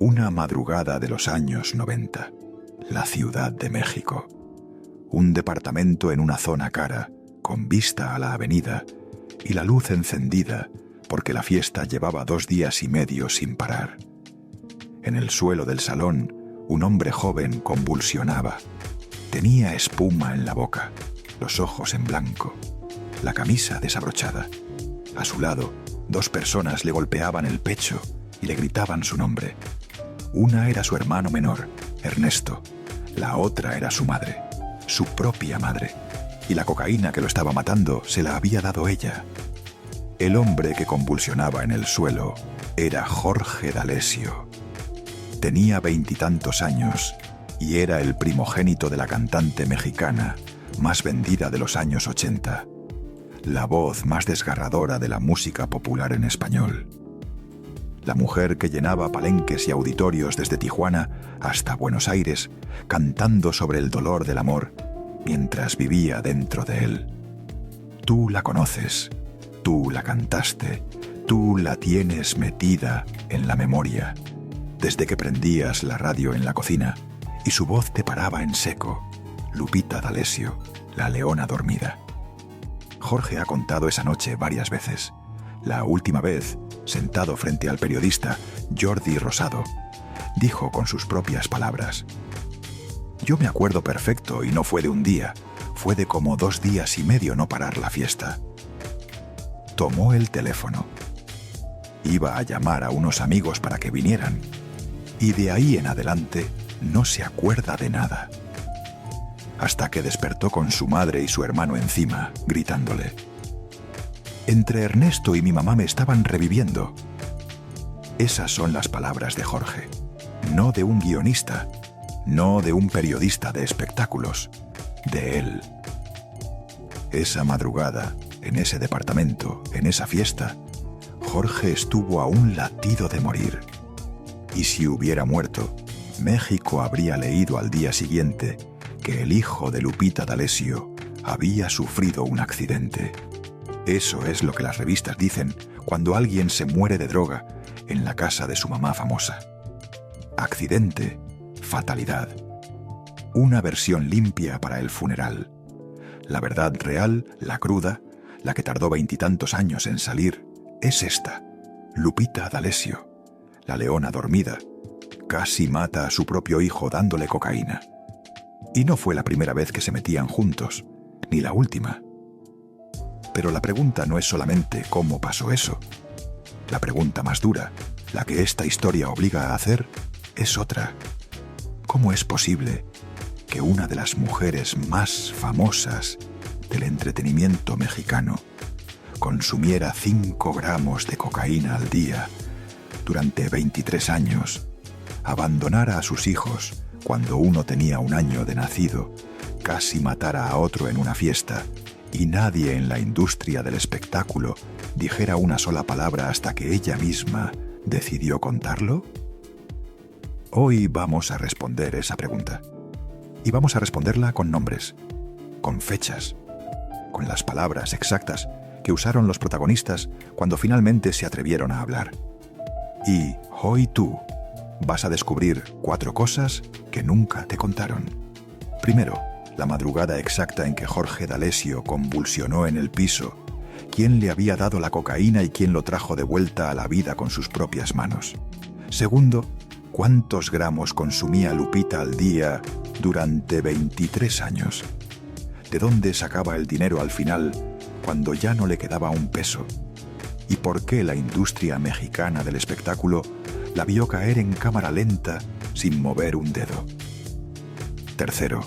Una madrugada de los años 90, la Ciudad de México. Un departamento en una zona cara, con vista a la avenida, y la luz encendida, porque la fiesta llevaba 2 días y medio sin parar. En el suelo del salón, un hombre joven convulsionaba. Tenía espuma en la boca, los ojos en blanco, la camisa desabrochada. A su lado, 2 personas le golpeaban el pecho y le gritaban su nombre. Una era su hermano menor, Ernesto. La otra era su madre, su propia madre. Y la cocaína que lo estaba matando se la había dado ella. El hombre que convulsionaba en el suelo era Jorge D'Alessio. Tenía 20 y tantos años y era el primogénito de la cantante mexicana más vendida de los años 80. La voz más desgarradora de la música popular en español. La mujer que llenaba palenques y auditorios desde Tijuana hasta Buenos Aires, cantando sobre el dolor del amor, mientras vivía dentro de él. Tú la conoces, tú la cantaste, tú la tienes metida en la memoria, desde que prendías la radio en la cocina y su voz te paraba en seco. Lupita D'Alessio, la leona dormida. Jorge ha contado esa noche varias veces. La última vez, sentado frente al periodista Jordi Rosado, dijo con sus propias palabras: «Yo me acuerdo perfecto y no fue de un día, fue de como 2 días y medio no parar la fiesta». Tomó el teléfono. Iba a llamar a unos amigos para que vinieran, y de ahí en adelante no se acuerda de nada. Hasta que despertó con su madre y su hermano encima, gritándole: «Entre Ernesto y mi mamá me estaban reviviendo». Esas son las palabras de Jorge, no de un guionista, no de un periodista de espectáculos, de él. Esa madrugada, en ese departamento, en esa fiesta, Jorge estuvo a un latido de morir. Y si hubiera muerto, México habría leído al día siguiente que el hijo de Lupita D'Alessio había sufrido un accidente. Eso es lo que las revistas dicen cuando alguien se muere de droga en la casa de su mamá famosa. Accidente, fatalidad. Una versión limpia para el funeral. La verdad real, la cruda, la que tardó 20 y tantos años en salir, es esta. Lupita D'Alessio, la leona dormida, casi mata a su propio hijo dándole cocaína. Y no fue la primera vez que se metían juntos, ni la última. Pero la pregunta no es solamente cómo pasó eso. La pregunta más dura, la que esta historia obliga a hacer, es otra. ¿Cómo es posible que una de las mujeres más famosas del entretenimiento mexicano consumiera 5 gramos de cocaína al día durante 23 años, abandonara a sus hijos cuando uno tenía 1 año de nacido, casi matara a otro en una fiesta, y nadie en la industria del espectáculo dijera una sola palabra hasta que ella misma decidió contarlo? Hoy vamos a responder esa pregunta. Y vamos a responderla con nombres, con fechas, con las palabras exactas que usaron los protagonistas cuando finalmente se atrevieron a hablar. Y hoy tú vas a descubrir 4 cosas que nunca te contaron. Primero, la madrugada exacta en que Jorge D'Alessio convulsionó en el piso, quién le había dado la cocaína y quién lo trajo de vuelta a la vida con sus propias manos. Segundo, cuántos gramos consumía Lupita al día durante 23 años. ¿De dónde sacaba el dinero al final cuando ya no le quedaba un peso? ¿Y por qué la industria mexicana del espectáculo la vio caer en cámara lenta sin mover un dedo? Tercero,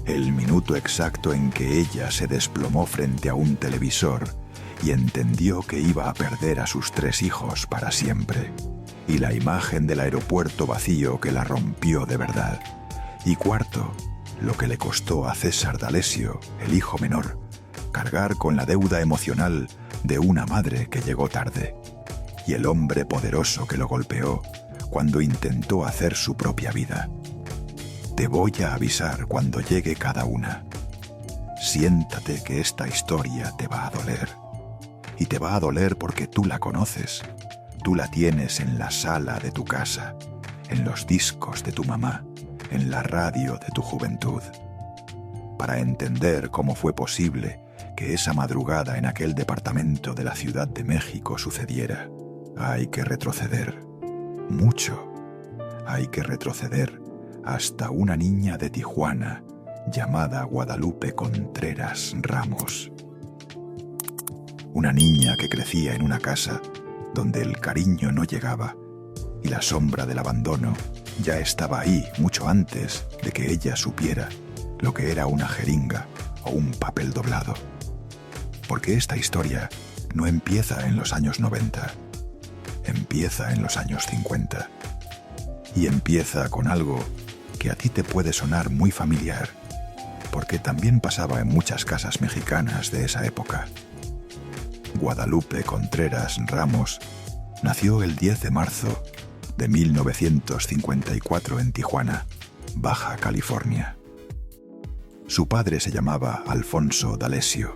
el minuto exacto en que ella se desplomó frente a un televisor y entendió que iba a perder a sus 3 hijos para siempre. Y la imagen del aeropuerto vacío que la rompió de verdad. Y cuarto, lo que le costó a César D'Alessio, el hijo menor, cargar con la deuda emocional de una madre que llegó tarde. Y el hombre poderoso que lo golpeó cuando intentó hacer su propia vida. Te voy a avisar cuando llegue cada una. Siéntate que esta historia te va a doler. Y te va a doler porque tú la conoces. Tú la tienes en la sala de tu casa, en los discos de tu mamá, en la radio de tu juventud. Para entender cómo fue posible que esa madrugada en aquel departamento de la Ciudad de México sucediera, hay que retroceder. Mucho. Hay que retroceder hasta una niña de Tijuana llamada Guadalupe Contreras Ramos. Una niña que crecía en una casa donde el cariño no llegaba y la sombra del abandono ya estaba ahí mucho antes de que ella supiera lo que era una jeringa o un papel doblado. Porque esta historia no empieza en los años 90, empieza en los años 50. Y empieza con algo que a ti te puede sonar muy familiar, porque también pasaba en muchas casas mexicanas de esa época. Guadalupe Contreras Ramos nació el 10 de marzo de 1954 en Tijuana, Baja California. Su padre se llamaba Alfonso D'Alessio.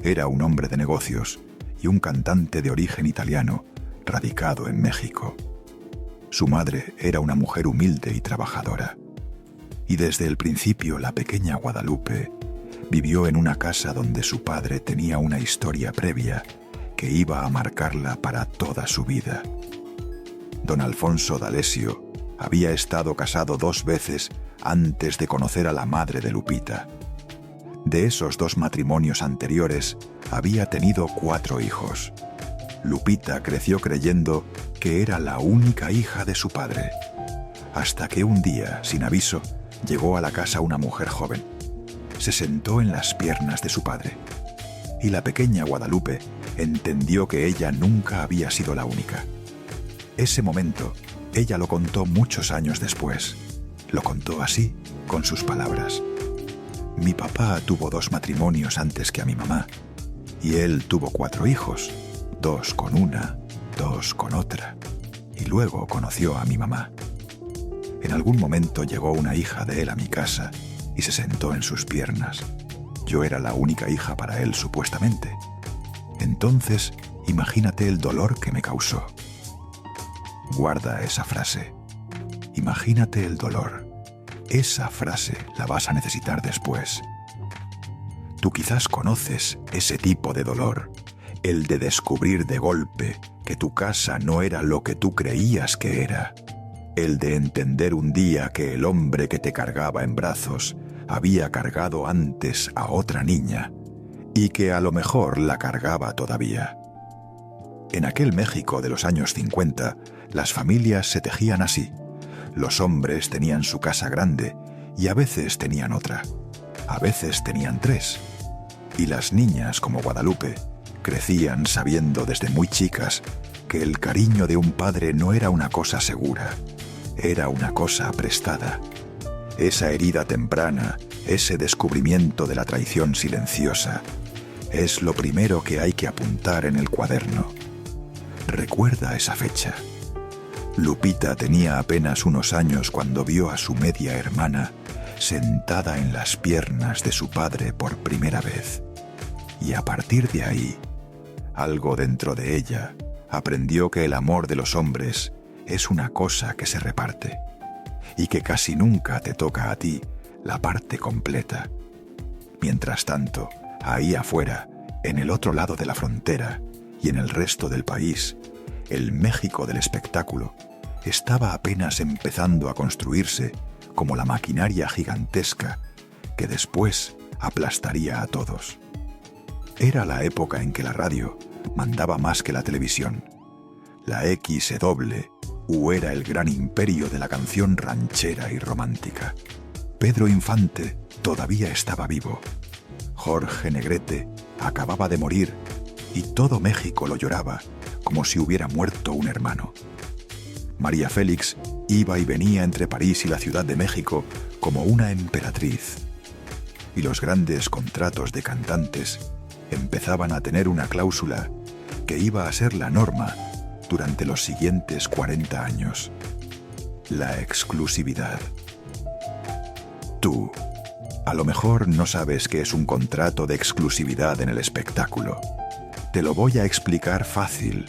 Era un hombre de negocios y un cantante de origen italiano radicado en México. Su madre era una mujer humilde y trabajadora. Y desde el principio la pequeña Guadalupe vivió en una casa donde su padre tenía una historia previa que iba a marcarla para toda su vida. Don Alfonso D'Alessio había estado casado 2 veces antes de conocer a la madre de Lupita. De esos 2 matrimonios anteriores había tenido 4 hijos. Lupita creció creyendo que era la única hija de su padre, hasta que un día, sin aviso, llegó a la casa una mujer joven. Se sentó en las piernas de su padre, y la pequeña Guadalupe entendió que ella nunca había sido la única. Ese momento, ella lo contó muchos años después. Lo contó así, con sus palabras. Mi papá tuvo 2 matrimonios antes que a mi mamá, y él tuvo 4 hijos, 2 con una, 2 con otra, y luego conoció a mi mamá. En algún momento llegó una hija de él a mi casa y se sentó en sus piernas. Yo era la única hija para él, supuestamente. Entonces, imagínate el dolor que me causó. Guarda esa frase. Imagínate el dolor. Esa frase la vas a necesitar después. Tú quizás conoces ese tipo de dolor, el de descubrir de golpe que tu casa no era lo que tú creías que era, el de entender un día que el hombre que te cargaba en brazos había cargado antes a otra niña y que a lo mejor la cargaba todavía. En aquel México de los años 50, las familias se tejían así. Los hombres tenían su casa grande y a veces tenían otra. A veces tenían 3. Y las niñas, como Guadalupe, crecían sabiendo desde muy chicas que el cariño de un padre no era una cosa segura, era una cosa prestada. Esa herida temprana, ese descubrimiento de la traición silenciosa, es lo primero que hay que apuntar en el cuaderno. Recuerda esa fecha. Lupita tenía apenas unos años cuando vio a su media hermana sentada en las piernas de su padre por primera vez. Y a partir de ahí, algo dentro de ella aprendió que el amor de los hombres es una cosa que se reparte y que casi nunca te toca a ti la parte completa. Mientras tanto, ahí afuera, en el otro lado de la frontera y en el resto del país, el México del espectáculo estaba apenas empezando a construirse como la maquinaria gigantesca que después aplastaría a todos. Era la época en que la radio mandaba más que la televisión. La XW era el gran imperio de la canción ranchera y romántica. Pedro Infante todavía estaba vivo. Jorge Negrete acababa de morir y todo México lo lloraba como si hubiera muerto un hermano. María Félix iba y venía entre París y la Ciudad de México como una emperatriz. Y los grandes contratos de cantantes empezaban a tener una cláusula que iba a ser la norma durante los siguientes 40 años. La exclusividad. Tú, a lo mejor no sabes qué es un contrato de exclusividad en el espectáculo. Te lo voy a explicar fácil,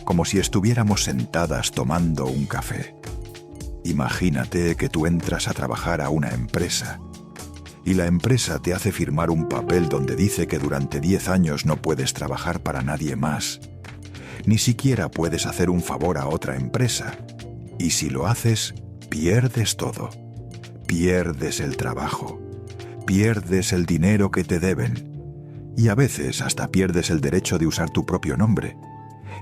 como si estuviéramos sentadas tomando un café. Imagínate que tú entras a trabajar a una empresa y la empresa te hace firmar un papel donde dice que durante 10 años no puedes trabajar para nadie más. Ni siquiera puedes hacer un favor a otra empresa. Y si lo haces, pierdes todo. Pierdes el trabajo. Pierdes el dinero que te deben. Y a veces hasta pierdes el derecho de usar tu propio nombre.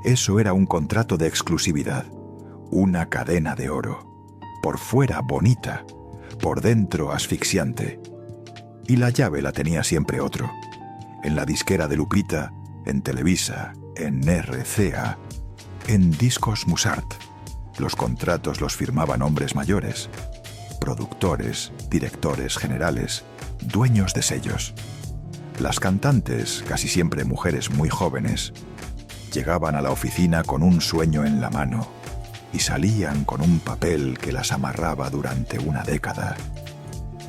Eso era un contrato de exclusividad. Una cadena de oro. Por fuera bonita, por dentro asfixiante. Y la llave la tenía siempre otro. En la disquera de Lupita, en Televisa, en RCA, en Discos Musart. Los contratos los firmaban hombres mayores, productores, directores generales, dueños de sellos. Las cantantes, casi siempre mujeres muy jóvenes, llegaban a la oficina con un sueño en la mano y salían con un papel que las amarraba durante una década.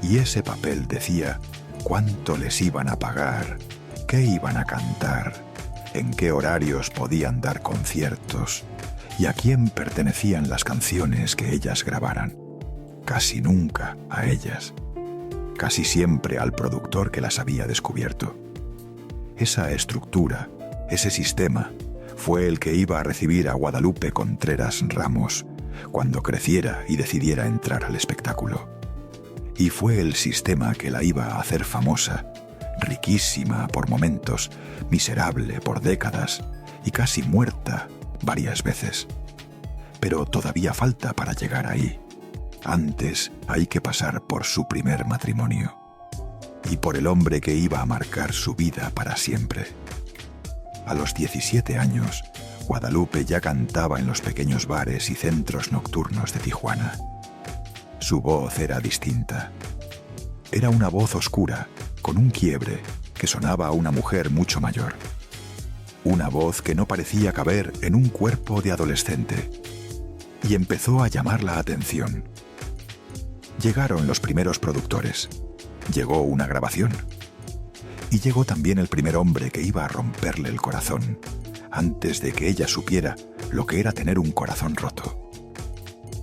Y ese papel decía cuánto les iban a pagar, qué iban a cantar, en qué horarios podían dar conciertos y a quién pertenecían las canciones que ellas grabaran. Casi nunca a ellas, casi siempre al productor que las había descubierto. Esa estructura, ese sistema, fue el que iba a recibir a Guadalupe Contreras Ramos cuando creciera y decidiera entrar al espectáculo. Y fue el sistema que la iba a hacer famosa, riquísima por momentos, miserable por décadas y casi muerta varias veces. Pero todavía falta para llegar ahí. Antes hay que pasar por su primer matrimonio y por el hombre que iba a marcar su vida para siempre. A los 17 años, Guadalupe ya cantaba en los pequeños bares y centros nocturnos de Tijuana. Su voz era distinta. Era una voz oscura, con un quiebre, que sonaba a una mujer mucho mayor. Una voz que no parecía caber en un cuerpo de adolescente. Y empezó a llamar la atención. Llegaron los primeros productores. Llegó una grabación. Y llegó también el primer hombre que iba a romperle el corazón, antes de que ella supiera lo que era tener un corazón roto.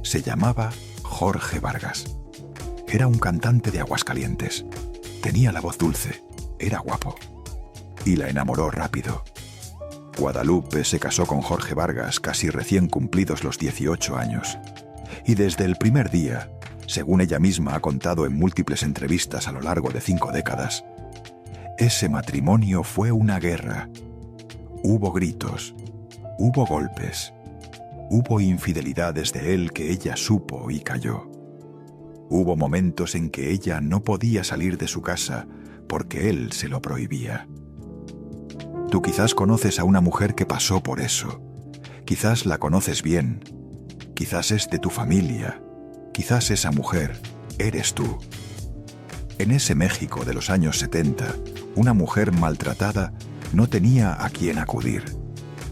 Se llamaba Jorge Vargas. Era un cantante de Aguascalientes. Tenía la voz dulce, era guapo. Y la enamoró rápido. Guadalupe se casó con Jorge Vargas casi recién cumplidos los 18 años. Y desde el primer día, según ella misma ha contado en múltiples entrevistas a lo largo de 5 décadas, ese matrimonio fue una guerra. Hubo gritos, hubo golpes, hubo infidelidades de él que ella supo y calló. Hubo momentos en que ella no podía salir de su casa porque él se lo prohibía. Tú quizás conoces a una mujer que pasó por eso. Quizás la conoces bien. Quizás es de tu familia. Quizás esa mujer eres tú. En ese México de los años 70, una mujer maltratada no tenía a quién acudir.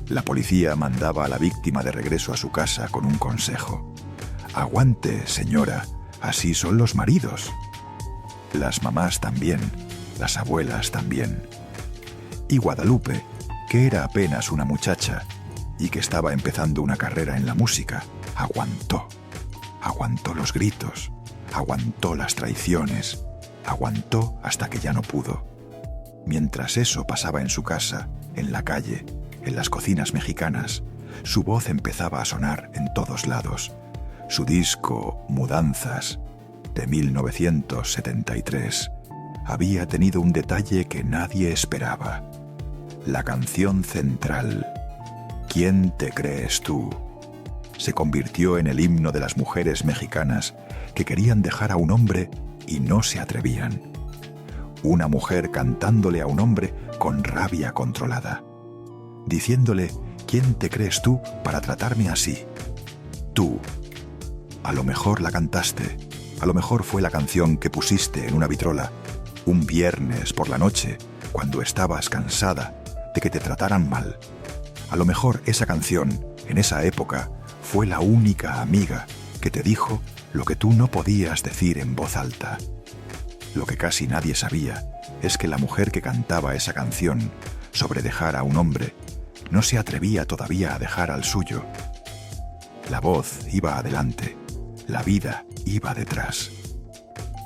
La policía mandaba a la víctima de regreso a su casa con un consejo. Aguante, señora, así son los maridos. Las mamás también, las abuelas también. Y Guadalupe, que era apenas una muchacha y que estaba empezando una carrera en la música, aguantó. Aguantó los gritos, aguantó las traiciones, aguantó hasta que ya no pudo. Mientras eso pasaba en su casa, en la calle, en las cocinas mexicanas, su voz empezaba a sonar en todos lados. Su disco Mudanzas, de 1973, había tenido un detalle que nadie esperaba. La canción central, ¿Quién te crees tú?, se convirtió en el himno de las mujeres mexicanas que querían dejar a un hombre y no se atrevían. Una mujer cantándole a un hombre con rabia controlada, diciéndole: ¿quién te crees tú para tratarme así? Tú. A lo mejor la cantaste, a lo mejor fue la canción que pusiste en una vitrola un viernes por la noche cuando estabas cansada de que te trataran mal. A lo mejor esa canción, en esa época, fue la única amiga que te dijo lo que tú no podías decir en voz alta. Lo que casi nadie sabía es que la mujer que cantaba esa canción sobre dejar a un hombre no se atrevía todavía a dejar al suyo. La voz iba adelante, La vida iba detrás.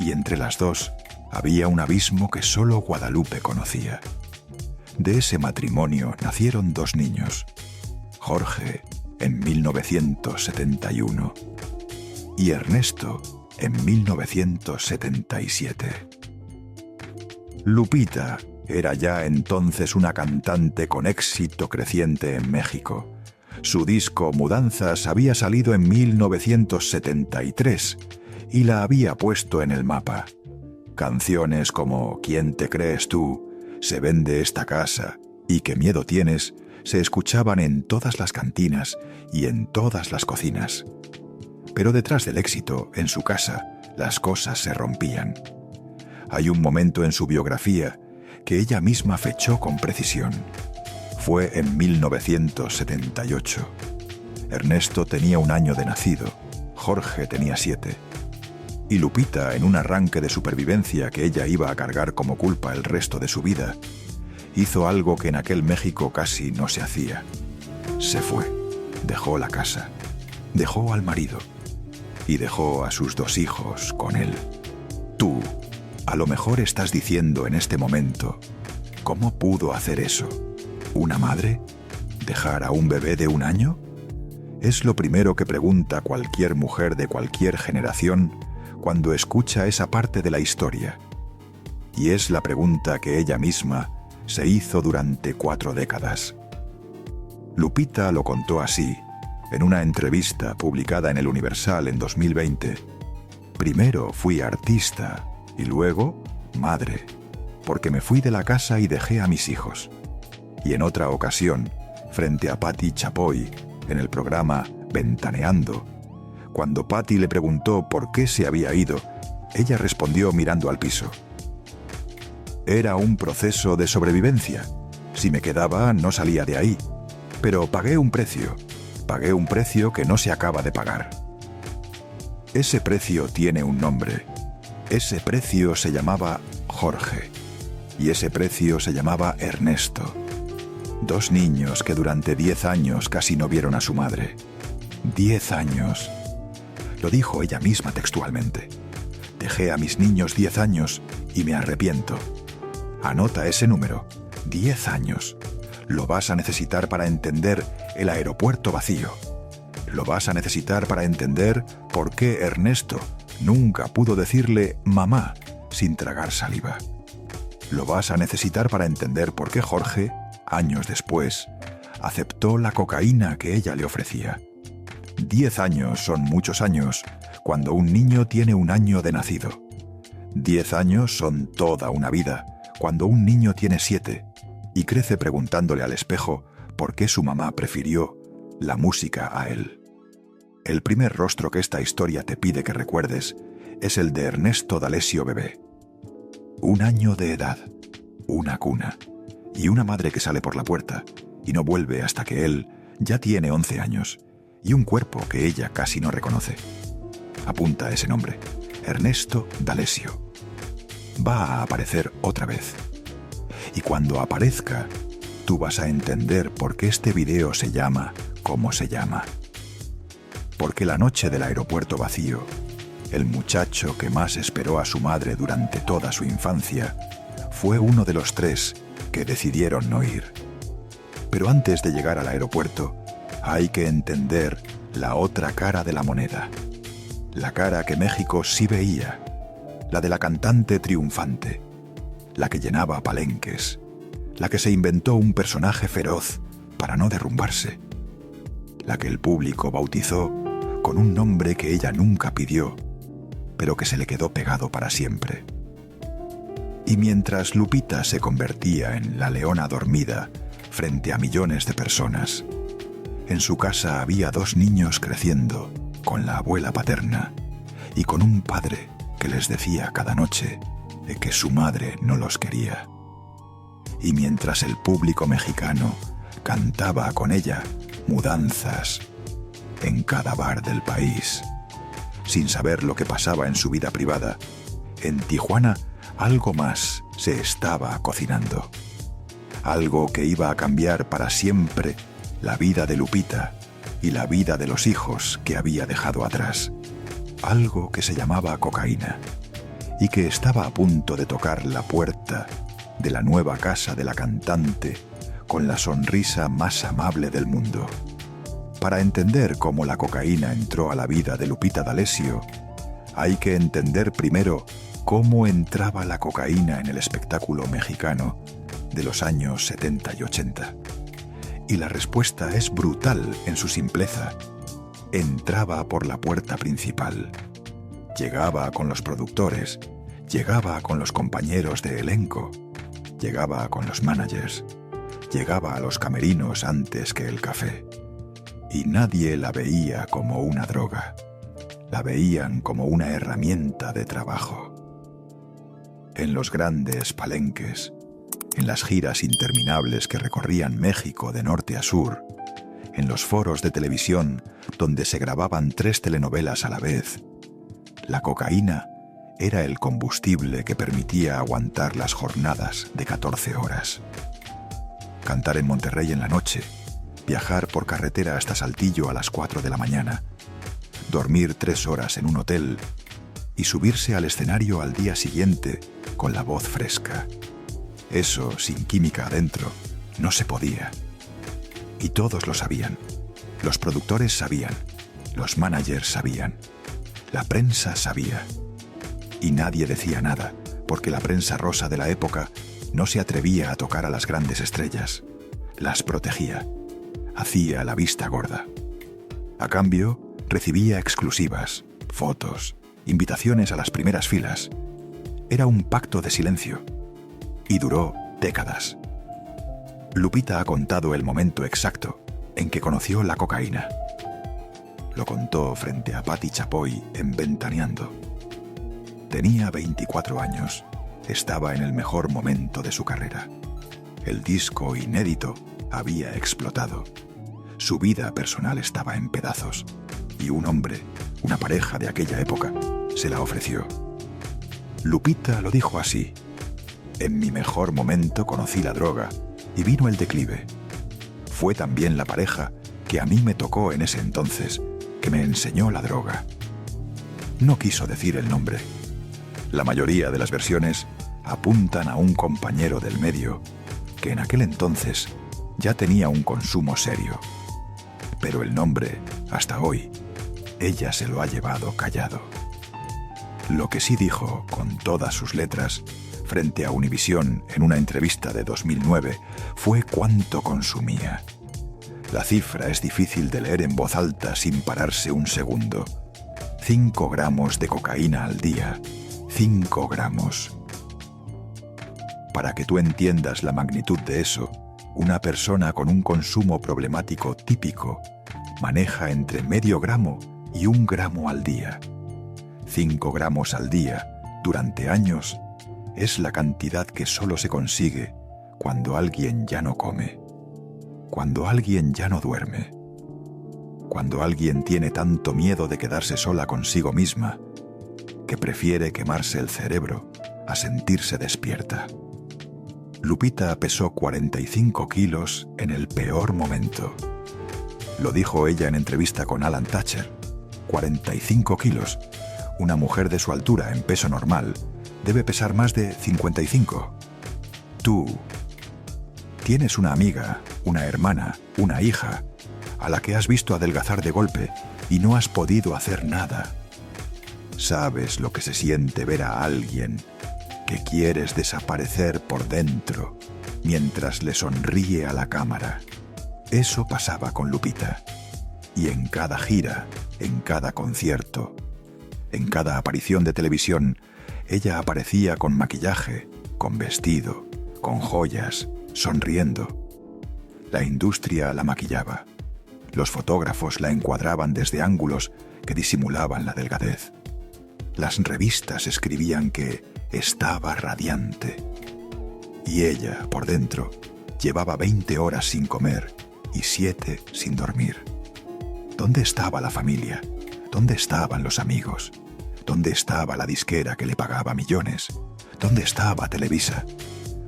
Y entre las dos había un abismo que solo Guadalupe conocía. De ese matrimonio nacieron 2 niños. Jorge en 1971 y Ernesto en 1977. Lupita era ya entonces una cantante con éxito creciente en México. Su disco Mudanzas había salido en 1973 y la había puesto en el mapa. Canciones como ¿Quién te crees tú?, Se vende esta casa y ¿Qué miedo tienes?, se escuchaban en todas las cantinas y en todas las cocinas. Pero detrás del éxito, en su casa, las cosas se rompían. Hay un momento en su biografía que ella misma fechó con precisión. Fue en 1978. Ernesto tenía 1 año de nacido, Jorge tenía 7. Y Lupita, en un arranque de supervivencia que ella iba a cargar como culpa el resto de su vida, hizo algo que en aquel México casi no se hacía. Se fue, dejó la casa, dejó al marido y dejó a sus 2 hijos con él. Tú, a lo mejor estás diciendo en este momento, ¿cómo pudo hacer eso? ¿Una madre? ¿Dejar a un bebé de 1 año? Es lo primero que pregunta cualquier mujer de cualquier generación cuando escucha esa parte de la historia. Y es la pregunta que ella misma se hizo durante 4 décadas. Lupita lo contó así, en una entrevista publicada en El Universal en 2020. Primero fui artista y luego madre, porque me fui de la casa y dejé a mis hijos. Y en otra ocasión, frente a Patti Chapoy, en el programa Ventaneando, cuando Patti le preguntó por qué se había ido, ella respondió mirando al piso: era un proceso de sobrevivencia. Si me quedaba, no salía de ahí. Pero pagué un precio que no se acaba de pagar. Ese precio tiene un nombre. Ese precio se llamaba Jorge. Y ese precio se llamaba Ernesto. 2 niños que durante 10 años casi no vieron a su madre. 10 años. Lo dijo ella misma textualmente. Dejé a mis niños 10 años y me arrepiento. Anota ese número. 10 años. Lo vas a necesitar para entender el aeropuerto vacío. Lo vas a necesitar para entender por qué Ernesto nunca pudo decirle mamá sin tragar saliva. Lo vas a necesitar para entender por qué Jorge, años después, aceptó la cocaína que ella le ofrecía. 10 años son muchos años cuando un niño tiene 1 año de nacido. 10 años son toda una vida cuando un niño tiene 7 y crece preguntándole al espejo por qué su mamá prefirió la música a él. El primer rostro que esta historia te pide que recuerdes es el de Ernesto D'Alessio bebé. 1 año de edad, una cuna y una madre que sale por la puerta y no vuelve hasta que él ya tiene 11 años y un cuerpo que ella casi no reconoce. Apunta ese nombre, Ernesto D'Alessio. Va a aparecer otra vez. Y cuando aparezca, tú vas a entender por qué este video se llama como se llama. Porque la noche del aeropuerto vacío, el muchacho que más esperó a su madre durante toda su infancia, fue uno de los 3 que decidieron no ir. Pero antes de llegar al aeropuerto, hay que entender la otra cara de la moneda. La cara que México sí veía, la de la cantante triunfante, la que llenaba palenques, la que se inventó un personaje feroz para no derrumbarse, la que el público bautizó con un nombre que ella nunca pidió, pero que se le quedó pegado para siempre. Y mientras Lupita se convertía en la leona dormida frente a millones de personas, en su casa había 2 niños creciendo con la abuela paterna y con un padre que les decía cada noche que su madre no los quería. Y mientras el público mexicano cantaba con ella mudanzas en cada bar del país, sin saber lo que pasaba en su vida privada, en Tijuana algo más se estaba cocinando. Algo que iba a cambiar para siempre la vida de Lupita y la vida de los hijos que había dejado atrás. algo que se llamaba cocaína y que estaba a punto de tocar la puerta de la nueva casa de la cantante con la sonrisa más amable del mundo. Para entender cómo la cocaína entró a la vida de Lupita D'Alessio, hay que entender primero cómo entraba la cocaína en el espectáculo mexicano de los años 70 y 80. Y la respuesta es brutal en su simpleza. Entraba por la puerta principal. Llegaba con los productores, llegaba con los compañeros de elenco, llegaba con los managers, llegaba a los camerinos antes que el café. Y nadie la veía como una droga. La veían como una herramienta de trabajo. En los grandes palenques, en las giras interminables que recorrían México de norte a sur, en los foros de televisión donde se grababan 3 telenovelas a la vez, la cocaína era el combustible que permitía aguantar las jornadas de 14 horas. Cantar en Monterrey en la noche, viajar por carretera hasta Saltillo a las 4 de la mañana, dormir 3 horas en un hotel y subirse al escenario al día siguiente con la voz fresca. Eso, sin química adentro, no se podía. Y todos lo sabían. Los productores sabían, los managers sabían, la prensa sabía. Y nadie decía nada, porque la prensa rosa de la época no se atrevía a tocar a las grandes estrellas. Las protegía. Hacía la vista gorda. A cambio, recibía exclusivas, fotos, invitaciones a las primeras filas. Era un pacto de silencio. Y duró décadas. Lupita ha contado el momento exacto en que conoció la cocaína. Lo contó frente a Patti Chapoy en Ventaneando. Tenía 24 años. Estaba en el mejor momento de su carrera. El disco inédito había explotado. Su vida personal estaba en pedazos. Y un hombre, una pareja de aquella época, se la ofreció. Lupita lo dijo así: en mi mejor momento conocí la droga y vino el declive. Fue también la pareja que a mí me tocó en ese entonces, que me enseñó la droga. No quiso decir el nombre. La mayoría de las versiones apuntan a un compañero del medio que en aquel entonces ya tenía un consumo serio. Pero el nombre, hasta hoy, ella se lo ha llevado callado. Lo que sí dijo, con todas sus letras, frente a Univisión en una entrevista de 2009, fue cuánto consumía. La cifra es difícil de leer en voz alta sin pararse un segundo. 5 gramos de cocaína al día. 5 gramos. Para que tú entiendas la magnitud de eso, una persona con un consumo problemático típico maneja entre medio gramo y 1 gramo al día. 5 gramos al día, durante años, es la cantidad que solo se consigue cuando alguien ya no come, cuando alguien ya no duerme, cuando alguien tiene tanto miedo de quedarse sola consigo misma que prefiere quemarse el cerebro a sentirse despierta. Lupita pesó 45 kilos en el peor momento. Lo dijo ella en entrevista con Alan Thatcher. 45 kilos. Una mujer de su altura en peso normal debe pesar más de 55. Tú tienes una amiga, una hermana, una hija, a la que has visto adelgazar de golpe y no has podido hacer nada. Sabes lo que se siente ver a alguien que quieres desaparecer por dentro mientras le sonríe a la cámara. Eso pasaba con Lupita. Y en cada gira, en cada concierto, en cada aparición de televisión, ella aparecía con maquillaje, con vestido, con joyas, sonriendo. La industria la maquillaba. Los fotógrafos la encuadraban desde ángulos que disimulaban la delgadez. Las revistas escribían que estaba radiante. Y ella, por dentro, llevaba 20 horas sin comer y 7 sin dormir. ¿Dónde estaba la familia? ¿Dónde estaban los amigos? ¿Dónde estaba la disquera que le pagaba millones? ¿Dónde estaba Televisa?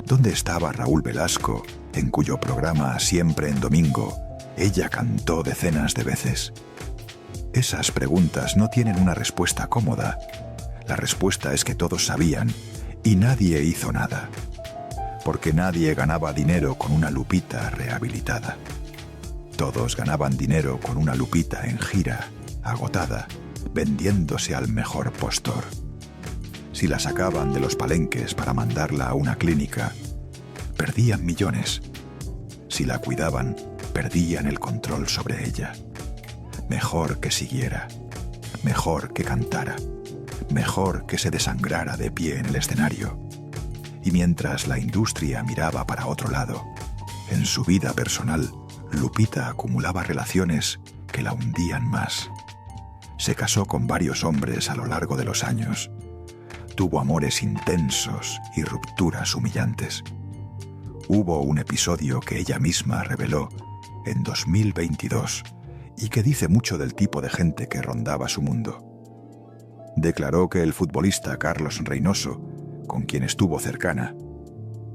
¿Dónde estaba Raúl Velasco, en cuyo programa Siempre en Domingo ella cantó decenas de veces? Esas preguntas no tienen una respuesta cómoda. La respuesta es que todos sabían y nadie hizo nada. Porque nadie ganaba dinero con una Lupita rehabilitada. Todos ganaban dinero con una Lupita en gira, agotada, vendiéndose al mejor postor. Si la sacaban de los palenques para mandarla a una clínica, perdían millones. Si la cuidaban, perdían el control sobre ella. Mejor que siguiera, mejor que cantara, mejor que se desangrara de pie en el escenario. Y mientras la industria miraba para otro lado, en su vida personal, Lupita acumulaba relaciones que la hundían más. Se casó con varios hombres a lo largo de los años. Tuvo amores intensos y rupturas humillantes. Hubo un episodio que ella misma reveló en 2022 y que dice mucho del tipo de gente que rondaba su mundo. Declaró que el futbolista Carlos Reynoso, con quien estuvo cercana,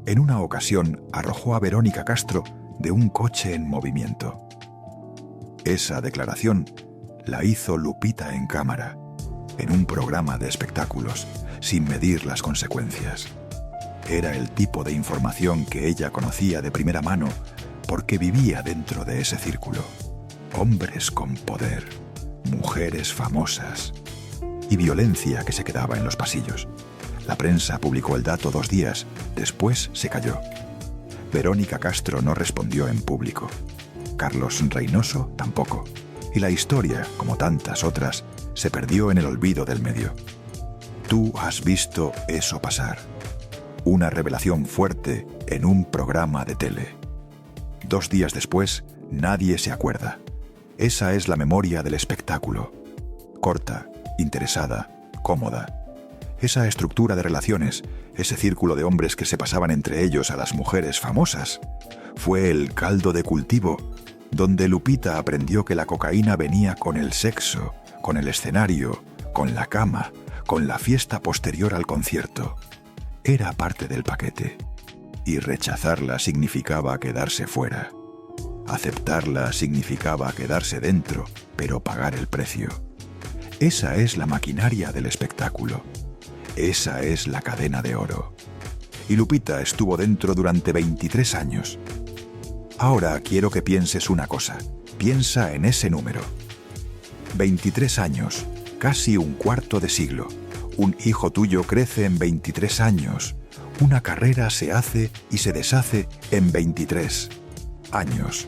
en una ocasión arrojó a Verónica Castro de un coche en movimiento. Esa declaración la hizo Lupita en cámara, en un programa de espectáculos, sin medir las consecuencias. Era el tipo de información que ella conocía de primera mano porque vivía dentro de ese círculo. Hombres con poder, mujeres famosas y violencia que se quedaba en los pasillos. La prensa publicó el dato 2 días, después se cayó. Verónica Castro no respondió en público. Carlos Reynoso tampoco. Y la historia, como tantas otras, se perdió en el olvido del medio. Tú has visto eso pasar. Una revelación fuerte en un programa de tele. 2 días después, nadie se acuerda. Esa es la memoria del espectáculo. Corta, interesada, cómoda. Esa estructura de relaciones, ese círculo de hombres que se pasaban entre ellos a las mujeres famosas, fue el caldo de cultivo donde Lupita aprendió que la cocaína venía con el sexo, con el escenario, con la cama, con la fiesta posterior al concierto. Era parte del paquete, y rechazarla significaba quedarse fuera. Aceptarla significaba quedarse dentro, pero pagar el precio. Esa es la maquinaria del espectáculo. Esa es la cadena de oro. Y Lupita estuvo dentro durante 23 años. Ahora quiero que pienses una cosa. Piensa en ese número. 23 años, casi un cuarto de siglo. Un hijo tuyo crece en 23 años. Una carrera se hace y se deshace en 23 años.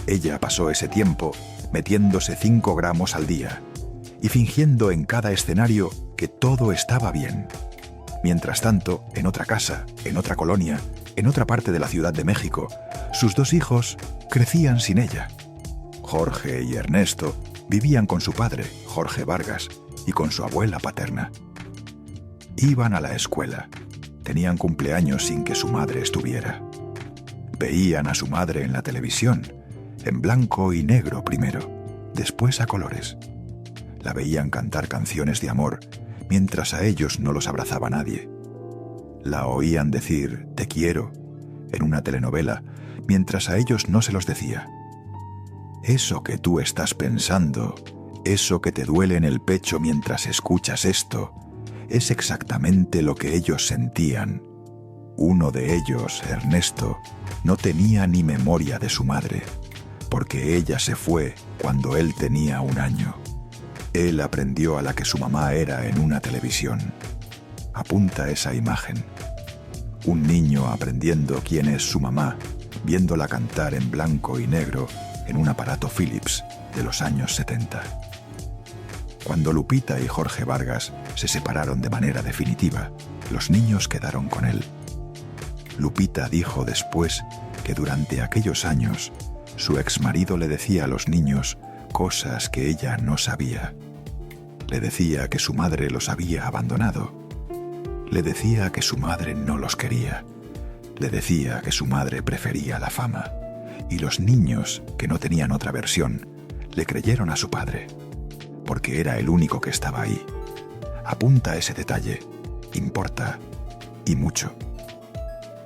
Ella pasó ese tiempo metiéndose 5 gramos al día y fingiendo en cada escenario que todo estaba bien. Mientras tanto, en otra casa, en otra colonia, en otra parte de la Ciudad de México, sus 2 hijos crecían sin ella. Jorge y Ernesto vivían con su padre, Jorge Vargas, y con su abuela paterna. Iban a la escuela. Tenían cumpleaños sin que su madre estuviera. Veían a su madre en la televisión, en blanco y negro primero, después a colores. La veían cantar canciones de amor, mientras a ellos no los abrazaba nadie. La oían decir «te quiero» en una telenovela, mientras a ellos no se los decía. Eso que tú estás pensando, eso que te duele en el pecho mientras escuchas esto, es exactamente lo que ellos sentían. Uno de ellos, Ernesto, no tenía ni memoria de su madre, porque ella se fue cuando él tenía 1 año. Él aprendió a la que su mamá era en una televisión. Apunta esa imagen. Un niño aprendiendo quién es su mamá, viéndola cantar en blanco y negro en un aparato Philips de los años 70. Cuando Lupita y Jorge Vargas se separaron de manera definitiva, los niños quedaron con él. Lupita dijo después que durante aquellos años su exmarido le decía a los niños cosas que ella no sabía. Le decía que su madre los había abandonado. Le decía que su madre no los quería. Le decía que su madre prefería la fama. Y los niños, que no tenían otra versión, le creyeron a su padre, porque era el único que estaba ahí. Apunta ese detalle. Importa. Y mucho.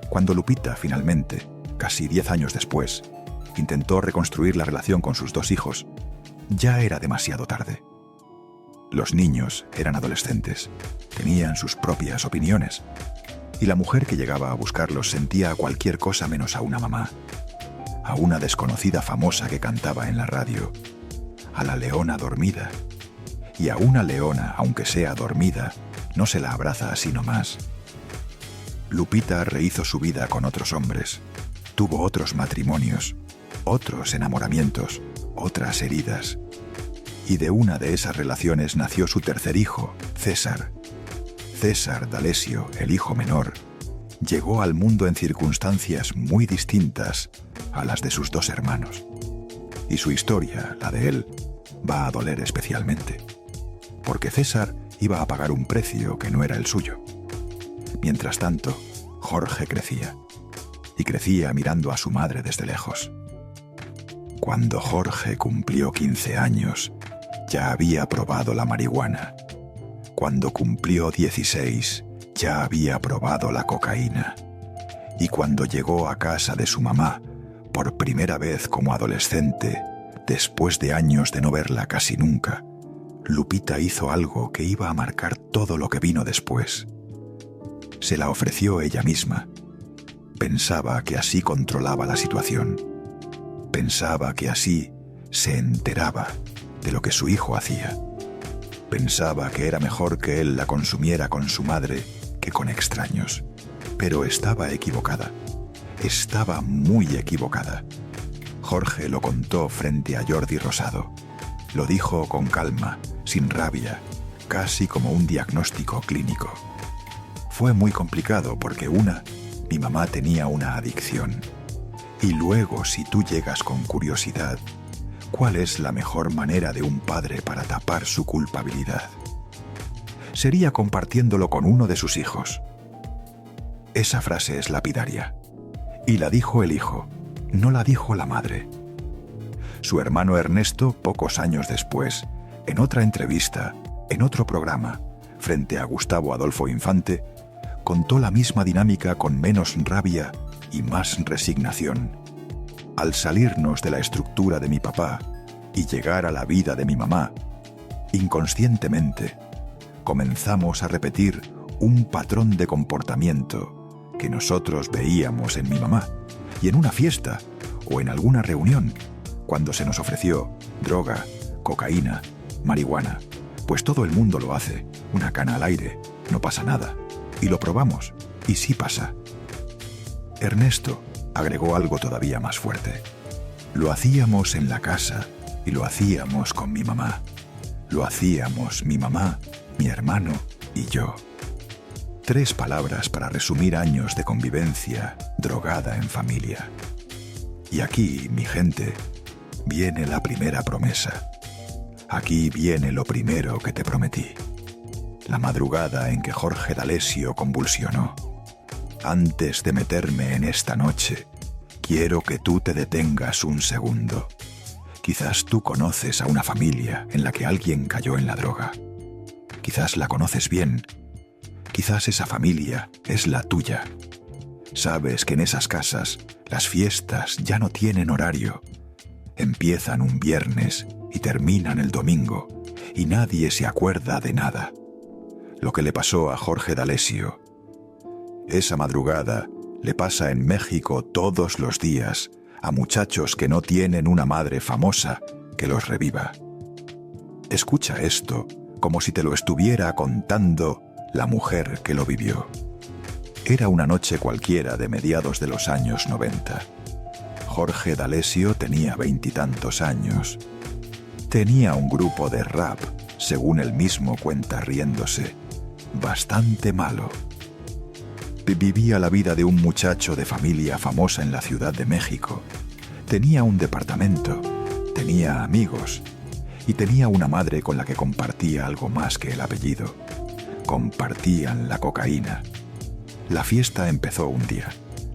Cuando Lupita, finalmente, casi 10 años después, intentó reconstruir la relación con sus 2 hijos, ya era demasiado tarde. Los niños eran adolescentes, tenían sus propias opiniones, y la mujer que llegaba a buscarlos sentía a cualquier cosa menos a una mamá, a una desconocida famosa que cantaba en la radio, a la leona dormida. Y a una leona, aunque sea dormida, no se la abraza así nomás. Lupita rehizo su vida con otros hombres, tuvo otros matrimonios, otros enamoramientos, otras heridas. Y de una de esas relaciones nació su tercer hijo, César. César D'Alessio, el hijo menor, llegó al mundo en circunstancias muy distintas a las de sus dos hermanos. Y su historia, la de él, va a doler especialmente. Porque César iba a pagar un precio que no era el suyo. Mientras tanto, Jorge crecía. Y crecía mirando a su madre desde lejos. Cuando Jorge cumplió 15 años, ya había probado la marihuana. Cuando cumplió 16, ya había probado la cocaína. Y cuando llegó a casa de su mamá, por primera vez como adolescente, después de años de no verla casi nunca, Lupita hizo algo que iba a marcar todo lo que vino después. Se la ofreció ella misma. Pensaba que así controlaba la situación. Pensaba que así se enteraba de lo que su hijo hacía. Pensaba que era mejor que él la consumiera con su madre que con extraños. Pero estaba equivocada. Estaba muy equivocada. Jorge lo contó frente a Jordi Rosado. Lo dijo con calma, sin rabia, casi como un diagnóstico clínico. Fue muy complicado porque mi mamá tenía una adicción. Y luego, si tú llegas con curiosidad, ¿cuál es la mejor manera de un padre para tapar su culpabilidad? Sería compartiéndolo con uno de sus hijos. Esa frase es lapidaria. Y la dijo el hijo, no la dijo la madre. Su hermano Ernesto, pocos años después, en otra entrevista, en otro programa, frente a Gustavo Adolfo Infante, contó la misma dinámica con menos rabia y más resignación. Al salirnos de la estructura de mi papá y llegar a la vida de mi mamá, inconscientemente, comenzamos a repetir un patrón de comportamiento que nosotros veíamos en mi mamá y en una fiesta o en alguna reunión, cuando se nos ofreció droga, cocaína, marihuana, pues todo el mundo lo hace, una cana al aire, no pasa nada, y lo probamos, y sí pasa. Ernesto agregó algo todavía más fuerte. Lo hacíamos en la casa y lo hacíamos con mi mamá. Lo hacíamos mi mamá, mi hermano y yo. 3 palabras para resumir años de convivencia drogada en familia. Y aquí, mi gente, viene la primera promesa. Aquí viene lo primero que te prometí. La madrugada en que Jorge D'Alessio convulsionó. Antes de meterme en esta noche, quiero que tú te detengas un segundo. Quizás tú conoces a una familia en la que alguien cayó en la droga. Quizás la conoces bien. Quizás esa familia es la tuya. Sabes que en esas casas las fiestas ya no tienen horario. Empiezan un viernes y terminan el domingo, y nadie se acuerda de nada. Lo que le pasó a Jorge D'Alessio. Esa madrugada le pasa en México todos los días a muchachos que no tienen una madre famosa que los reviva. Escucha esto como si te lo estuviera contando la mujer que lo vivió. Era una noche cualquiera de mediados de los años 90. Jorge D'Alessio tenía 20 y tantos años. Tenía un grupo de rap, según él mismo cuenta riéndose, bastante malo. Vivía la vida de un muchacho de familia famosa en la Ciudad de México. Tenía un departamento, tenía amigos y tenía una madre con la que compartía algo más que el apellido. Compartían la cocaína. La fiesta empezó un día,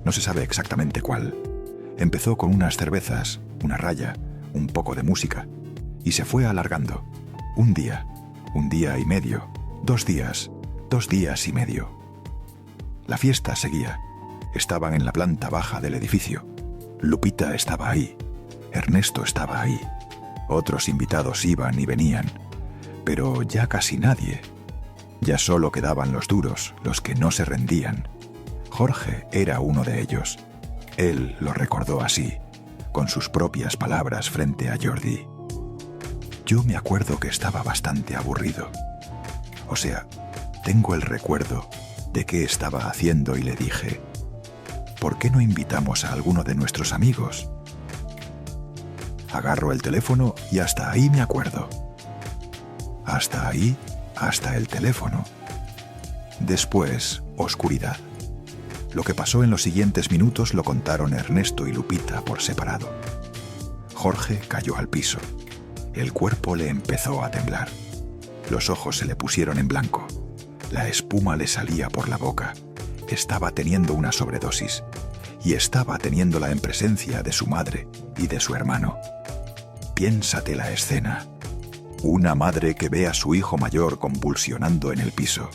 no se sabe exactamente cuál. Empezó con unas cervezas, una raya, un poco de música, y se fue alargando. Un día y medio, 2 días, 2 días y medio. La fiesta seguía. Estaban en la planta baja del edificio. Lupita estaba ahí. Ernesto estaba ahí. Otros invitados iban y venían, pero ya casi nadie. Ya solo quedaban los duros, los que no se rendían. Jorge era uno de ellos. Él lo recordó así, con sus propias palabras frente a Jordi. Yo me acuerdo que estaba bastante aburrido. O sea, tengo el recuerdo de qué estaba haciendo y le dije, ¿por qué no invitamos a alguno de nuestros amigos? Agarro el teléfono y hasta ahí me acuerdo. Hasta ahí, hasta el teléfono. Después, oscuridad. Lo que pasó en los siguientes minutos lo contaron Ernesto y Lupita por separado. Jorge cayó al piso. El cuerpo le empezó a temblar. Los ojos se le pusieron en blanco. La espuma le salía por la boca. Estaba teniendo una sobredosis. Y estaba teniéndola en presencia de su madre y de su hermano. Piénsate la escena. Una madre que ve a su hijo mayor convulsionando en el piso.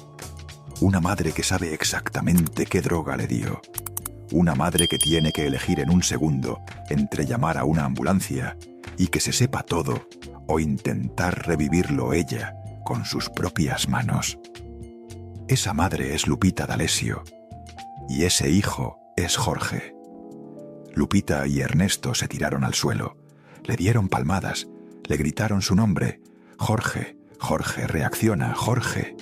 Una madre que sabe exactamente qué droga le dio. Una madre que tiene que elegir en un segundo entre llamar a una ambulancia y que se sepa todo o intentar revivirlo ella con sus propias manos. Esa madre es Lupita D'Alessio y ese hijo es Jorge. Lupita y Ernesto se tiraron al suelo, le dieron palmadas, le gritaron su nombre. Jorge, Jorge, reacciona, Jorge.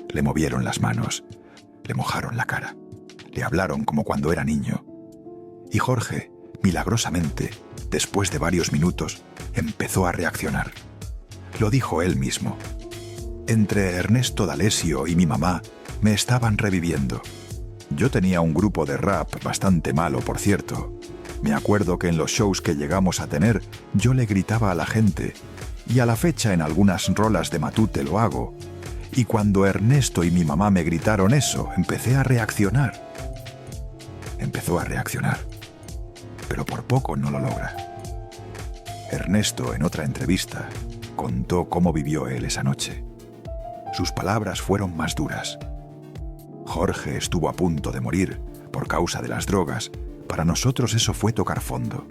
Le movieron las manos, le mojaron la cara, le hablaron como cuando era niño. Y Jorge, milagrosamente, después de varios minutos, empezó a reaccionar. Lo dijo él mismo. Entre Ernesto D'Alessio y mi mamá me estaban reviviendo. Yo tenía un grupo de rap bastante malo, por cierto. Me acuerdo que en los shows que llegamos a tener, yo le gritaba a la gente, y a la fecha en algunas rolas de Matute lo hago. Y cuando Ernesto y mi mamá me gritaron eso, empecé a reaccionar. Empezó a reaccionar, pero por poco no lo logra. Ernesto, en otra entrevista, contó cómo vivió él esa noche. Sus palabras fueron más duras. Jorge estuvo a punto de morir por causa de las drogas. Para nosotros eso fue tocar fondo.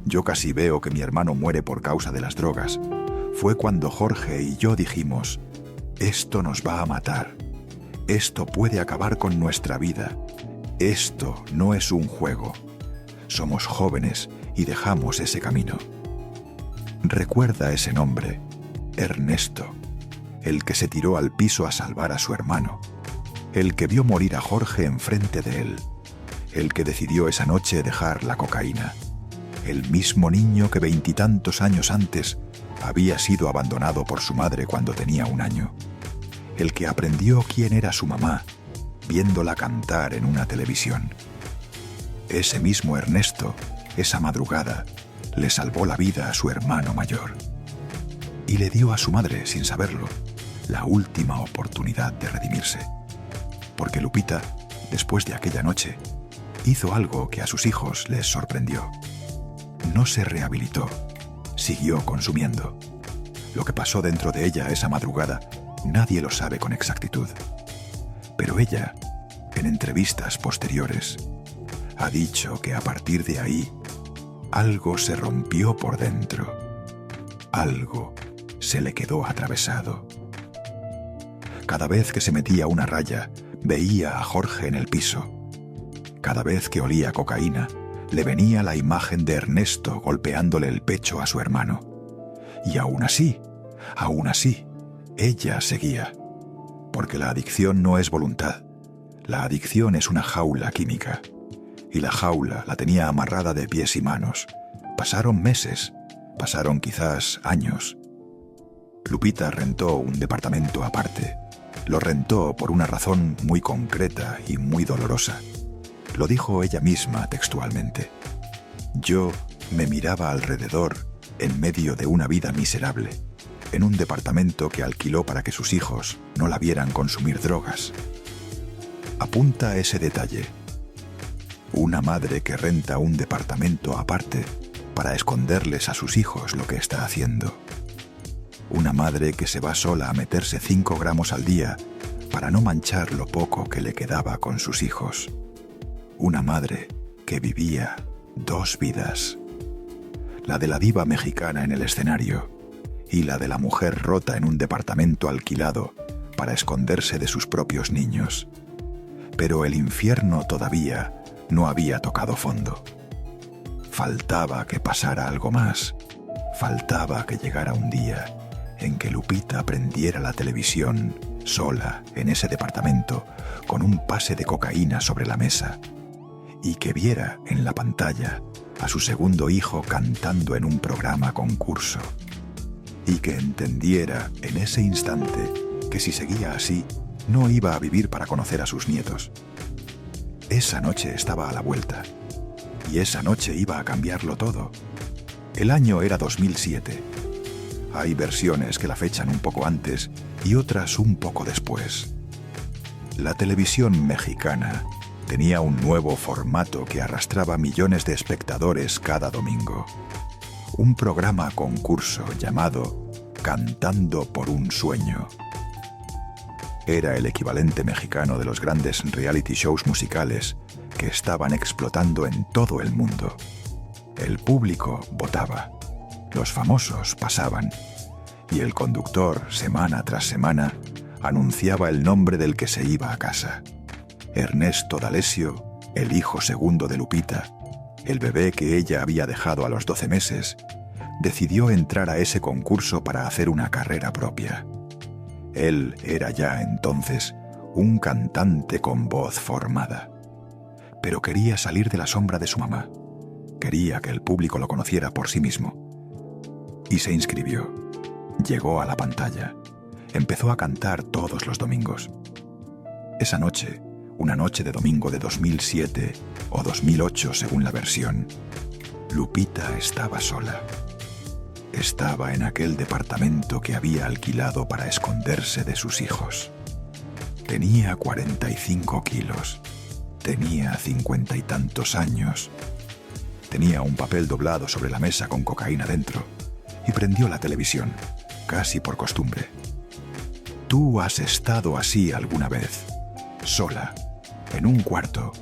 Yo casi veo que mi hermano muere por causa de las drogas. Fue cuando Jorge y yo dijimos, esto nos va a matar. Esto puede acabar con nuestra vida. Esto no es un juego. Somos jóvenes y dejamos ese camino. Recuerda ese nombre, Ernesto, el que se tiró al piso a salvar a su hermano, el que vio morir a Jorge enfrente de él, el que decidió esa noche dejar la cocaína, el mismo niño que 20 y tantos años antes había sido abandonado por su madre cuando tenía 1 año, el que aprendió quién era su mamá viéndola cantar en una televisión. Ese mismo Ernesto, esa madrugada, le salvó la vida a su hermano mayor y le dio a su madre, sin saberlo, la última oportunidad de redimirse. Porque Lupita, después de aquella noche, hizo algo que a sus hijos les sorprendió. No se rehabilitó, siguió consumiendo. Lo que pasó dentro de ella esa madrugada, nadie lo sabe con exactitud. Pero ella, en entrevistas posteriores, ha dicho que a partir de ahí, algo se rompió por dentro. Algo se le quedó atravesado. Cada vez que se metía una raya, veía a Jorge en el piso. Cada vez que olía cocaína, le venía la imagen de Ernesto golpeándole el pecho a su hermano. Y aún así, ella seguía. Porque la adicción no es voluntad. La adicción es una jaula química. Y la jaula la tenía amarrada de pies y manos. Pasaron meses, pasaron quizás años. Lupita rentó un departamento aparte. Lo rentó por una razón muy concreta y muy dolorosa. Lo dijo ella misma textualmente. Yo me miraba alrededor en medio de una vida miserable, en un departamento que alquiló para que sus hijos no la vieran consumir drogas. Apunta ese detalle. Una madre que renta un departamento aparte para esconderles a sus hijos lo que está haciendo. Una madre que se va sola a meterse 5 gramos al día para no manchar lo poco que le quedaba con sus hijos. Una madre que vivía 2 vidas. la de la diva mexicana en el escenario y la de la mujer rota en un departamento alquilado para esconderse de sus propios niños. Pero el infierno todavía no había tocado fondo. Faltaba que pasara algo más. Faltaba que llegara un día en que Lupita prendiera la televisión sola en ese departamento con un pase de cocaína sobre la mesa y que viera en la pantalla a su segundo hijo cantando en un programa concurso y que entendiera en ese instante que si seguía así no iba a vivir para conocer a sus nietos. Esa noche estaba a la vuelta y esa noche iba a cambiarlo todo. El año era 2007. Hay versiones que la fechan un poco antes y otras un poco después. La televisión mexicana tenía un nuevo formato que arrastraba millones de espectadores cada domingo. Un programa concurso llamado Cantando por un sueño. Era el equivalente mexicano de los grandes reality shows musicales que estaban explotando en todo el mundo. El público votaba, los famosos pasaban, y el conductor, semana tras semana, anunciaba el nombre del que se iba a casa. Ernesto D'Alessio, el hijo segundo de Lupita, el bebé que ella había dejado a los 12 meses, decidió entrar a ese concurso para hacer una carrera propia. Él era ya entonces un cantante con voz formada. Pero quería salir de la sombra de su mamá. Quería que el público lo conociera por sí mismo. Y se inscribió. Llegó a la pantalla. Empezó a cantar todos los domingos. Esa noche, una noche de domingo de 2007 o 2008 según la versión, Lupita estaba sola. Estaba en aquel departamento que había alquilado para esconderse de sus hijos. Tenía 45 kilos. Tenía 50 y tantos años. Tenía un papel doblado sobre la mesa con cocaína dentro y prendió la televisión, casi por costumbre. ¿Tú has estado así alguna vez? Sola, en un cuarto,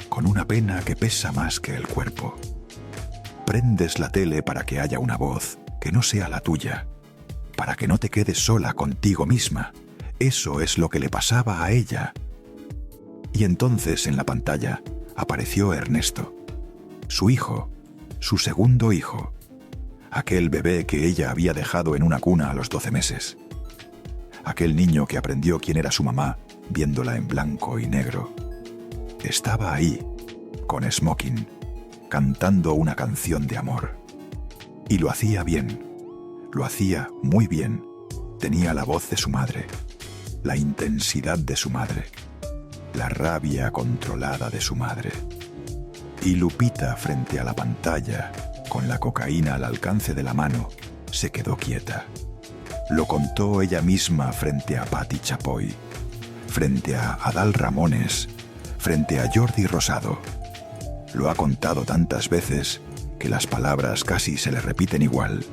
con una pena que pesa más que el cuerpo. Prendes la tele para que haya una voz que no sea la tuya, para que no te quedes sola contigo misma. Eso es lo que le pasaba a ella. Y entonces en la pantalla apareció Ernesto, su hijo, su segundo hijo, aquel bebé que ella había dejado en una cuna a los 12 meses. Aquel niño que aprendió quién era su mamá viéndola en blanco y negro. Estaba ahí, con smoking, cantando una canción de amor. Y lo hacía bien, lo hacía muy bien. Tenía la voz de su madre, la intensidad de su madre, la rabia controlada de su madre. Y Lupita, frente a la pantalla, con la cocaína al alcance de la mano, se quedó quieta. Lo contó ella misma frente a Patti Chapoy, frente a Adal Ramones, frente a Jordi Rosado. Lo ha contado tantas veces que las palabras casi se le repiten igual.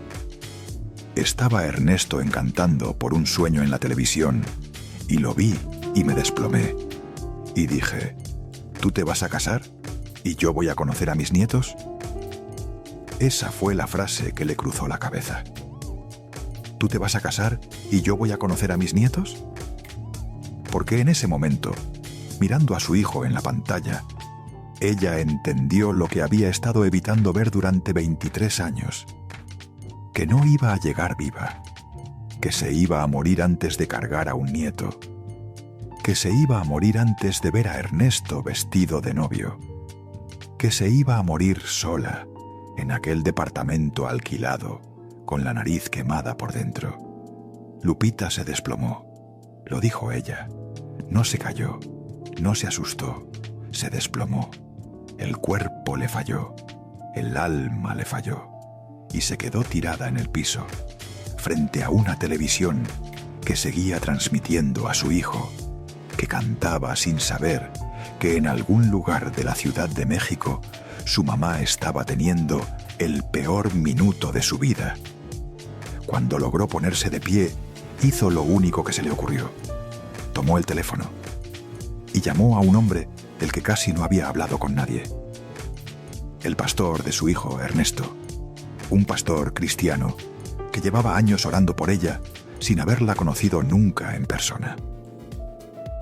Estaba Ernesto encantando por un sueño en la televisión y lo vi y me desplomé. Y dije, ¿tú te vas a casar y yo voy a conocer a mis nietos? Esa fue la frase que le cruzó la cabeza. ¿Tú te vas a casar y yo voy a conocer a mis nietos? Porque en ese momento, mirando a su hijo en la pantalla, ella entendió lo que había estado evitando ver durante 23 años. Que no iba a llegar viva, que se iba a morir antes de cargar a un nieto, que se iba a morir antes de ver a Ernesto vestido de novio, que se iba a morir sola en aquel departamento alquilado, con la nariz quemada por dentro. Lupita se desplomó, lo dijo ella. No se cayó, no se asustó, se desplomó. El cuerpo le falló, el alma le falló, y se quedó tirada en el piso, frente a una televisión que seguía transmitiendo a su hijo, que cantaba sin saber que en algún lugar de la Ciudad de México su mamá estaba teniendo el peor minuto de su vida. Cuando logró ponerse de pie, hizo lo único que se le ocurrió. Tomó el teléfono y llamó a un hombre del que casi no había hablado con nadie. El pastor de su hijo, Ernesto. un pastor cristiano que llevaba años orando por ella sin haberla conocido nunca en persona.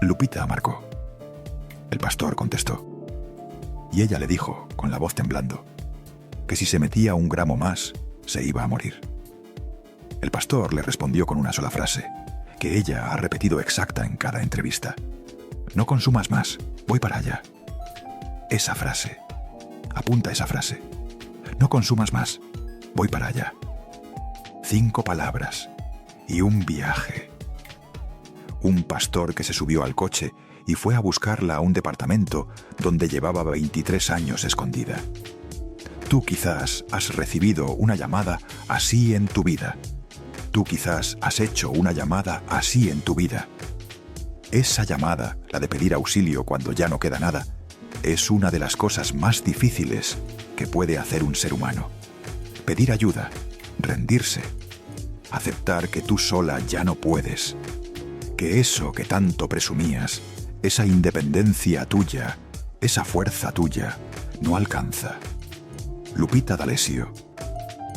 Lupita marcó. El pastor contestó. Y ella le dijo, con la voz temblando, que si se metía 1 gramo más, se iba a morir. El pastor le respondió con una sola frase, que ella ha repetido exacta en cada entrevista. No consumas más, voy para allá. Esa frase. Apunta esa frase. No consumas más, voy para allá. 5 palabras y un viaje. Un pastor que se subió al coche y fue a buscarla a un departamento donde llevaba 23 años escondida. Tú quizás has recibido una llamada así en tu vida. Tú quizás has hecho una llamada así en tu vida. Esa llamada, la de pedir auxilio cuando ya no queda nada, es una de las cosas más difíciles que puede hacer un ser humano. Pedir ayuda, rendirse, aceptar que tú sola ya no puedes, que eso que tanto presumías, esa independencia tuya, esa fuerza tuya, no alcanza. Lupita D'Alessio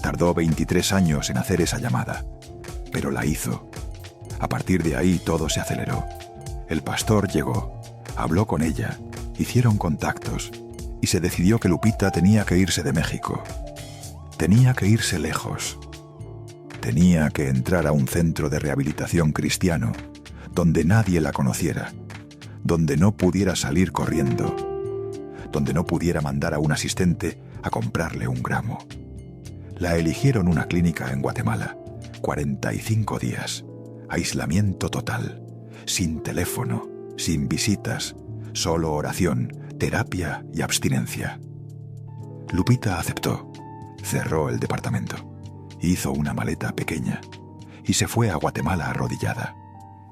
tardó 23 años en hacer esa llamada, pero la hizo. A partir de ahí todo se aceleró. El pastor llegó, habló con ella, hicieron contactos y se decidió que Lupita tenía que irse de México. Tenía que irse lejos. Tenía que entrar a un centro de rehabilitación cristiano donde nadie la conociera, donde no pudiera salir corriendo, donde no pudiera mandar a un asistente a comprarle 1 gramo. La eligieron una clínica en Guatemala, 45 días, aislamiento total, sin teléfono, sin visitas, solo oración, terapia y abstinencia. Lupita aceptó, cerró el departamento, hizo una maleta pequeña y se fue a Guatemala arrodillada.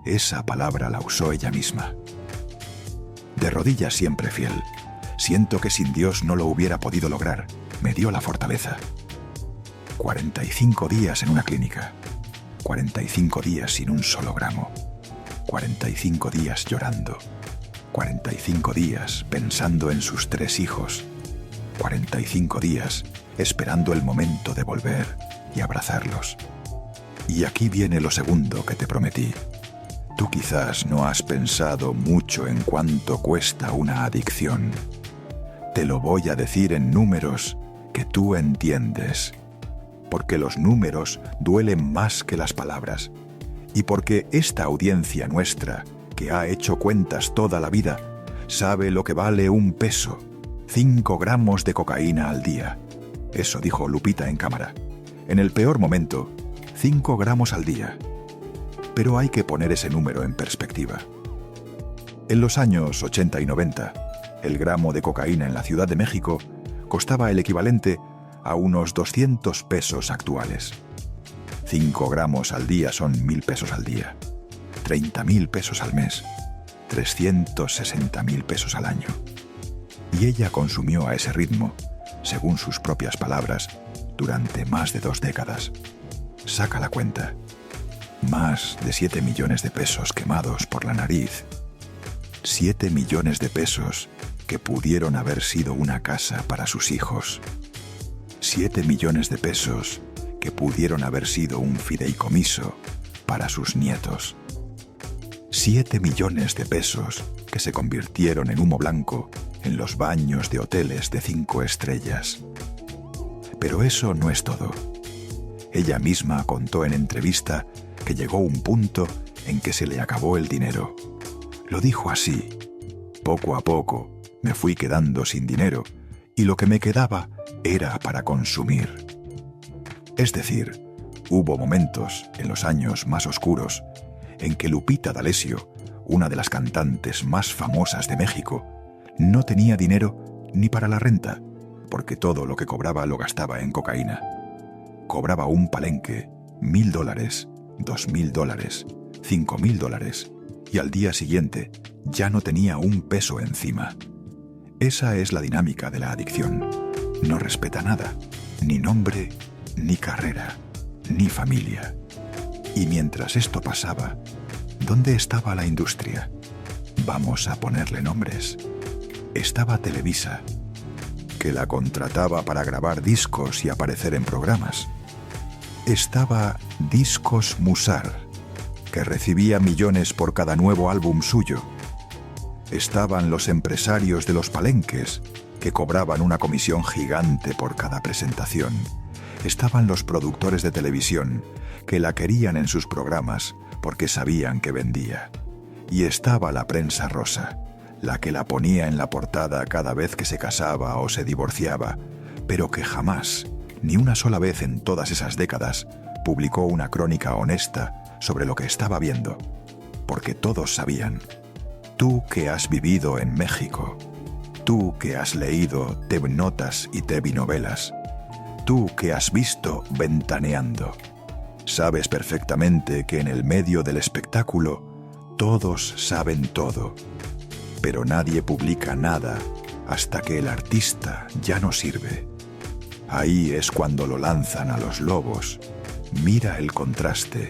Esa palabra la usó ella misma. De rodillas siempre fiel. Siento que sin Dios no lo hubiera podido lograr. Me dio la fortaleza. 45 días en una clínica. 45 días sin un solo gramo. 45 días llorando. 45 días pensando en sus 3 hijos. 45 días esperando el momento de volver y abrazarlos. Y aquí viene lo segundo que te prometí. Tú quizás no has pensado mucho en cuánto cuesta una adicción. Te lo voy a decir en números que tú entiendes. Porque los números duelen más que las palabras. Y porque esta audiencia nuestra, que ha hecho cuentas toda la vida, sabe lo que vale 1 peso, 5 gramos de cocaína al día. Eso dijo Lupita en cámara. En el peor momento, 5 gramos al día. Pero hay que poner ese número en perspectiva. En los años 80 y 90, el gramo de cocaína en la Ciudad de México costaba el equivalente a unos 200 pesos actuales. 5 gramos al día son 1.000 pesos al día, 30.000 pesos al mes, 360.000 pesos al año. Y ella consumió a ese ritmo, según sus propias palabras, durante más de 2 décadas. Saca la cuenta. Más de 7 millones de pesos quemados por la nariz. 7 millones de pesos que pudieron haber sido una casa para sus hijos. 7 millones de pesos que pudieron haber sido un fideicomiso para sus nietos. 7 millones de pesos que se convirtieron en humo blanco en los baños de hoteles de 5 estrellas. Pero eso no es todo. Ella misma contó en entrevista que llegó un punto en que se le acabó el dinero. Lo dijo así: poco a poco me fui quedando sin dinero y lo que me quedaba era para consumir. Es decir, hubo momentos en los años más oscuros en que Lupita D'Alessio, una de las cantantes más famosas de México, no tenía dinero ni para la renta, porque todo lo que cobraba lo gastaba en cocaína. Cobraba un palenque, $1,000, $2,000, $5,000, y al día siguiente ya no tenía 1 peso encima. Esa es la dinámica de la adicción. No respeta nada, ni nombre, ni carrera, ni familia. Y mientras esto pasaba, ¿dónde estaba la industria? Vamos a ponerle nombres. Estaba Televisa, que la contrataba para grabar discos y aparecer en programas. Estaba Discos Musar, que recibía millones por cada nuevo álbum suyo. Estaban los empresarios de los palenques, que cobraban una comisión gigante por cada presentación. Estaban los productores de televisión, que la querían en sus programas porque sabían que vendía. Y estaba la prensa rosa, la que la ponía en la portada cada vez que se casaba o se divorciaba, pero que jamás, ni una sola vez en todas esas décadas, publicó una crónica honesta sobre lo que estaba viendo, porque todos sabían. Tú que has vivido en México, tú que has leído TV-notas y TV-novelas, tú que has visto Ventaneando, sabes perfectamente que en el medio del espectáculo todos saben todo, pero nadie publica nada hasta que el artista ya no sirve. Ahí es cuando lo lanzan a los lobos. Mira el contraste.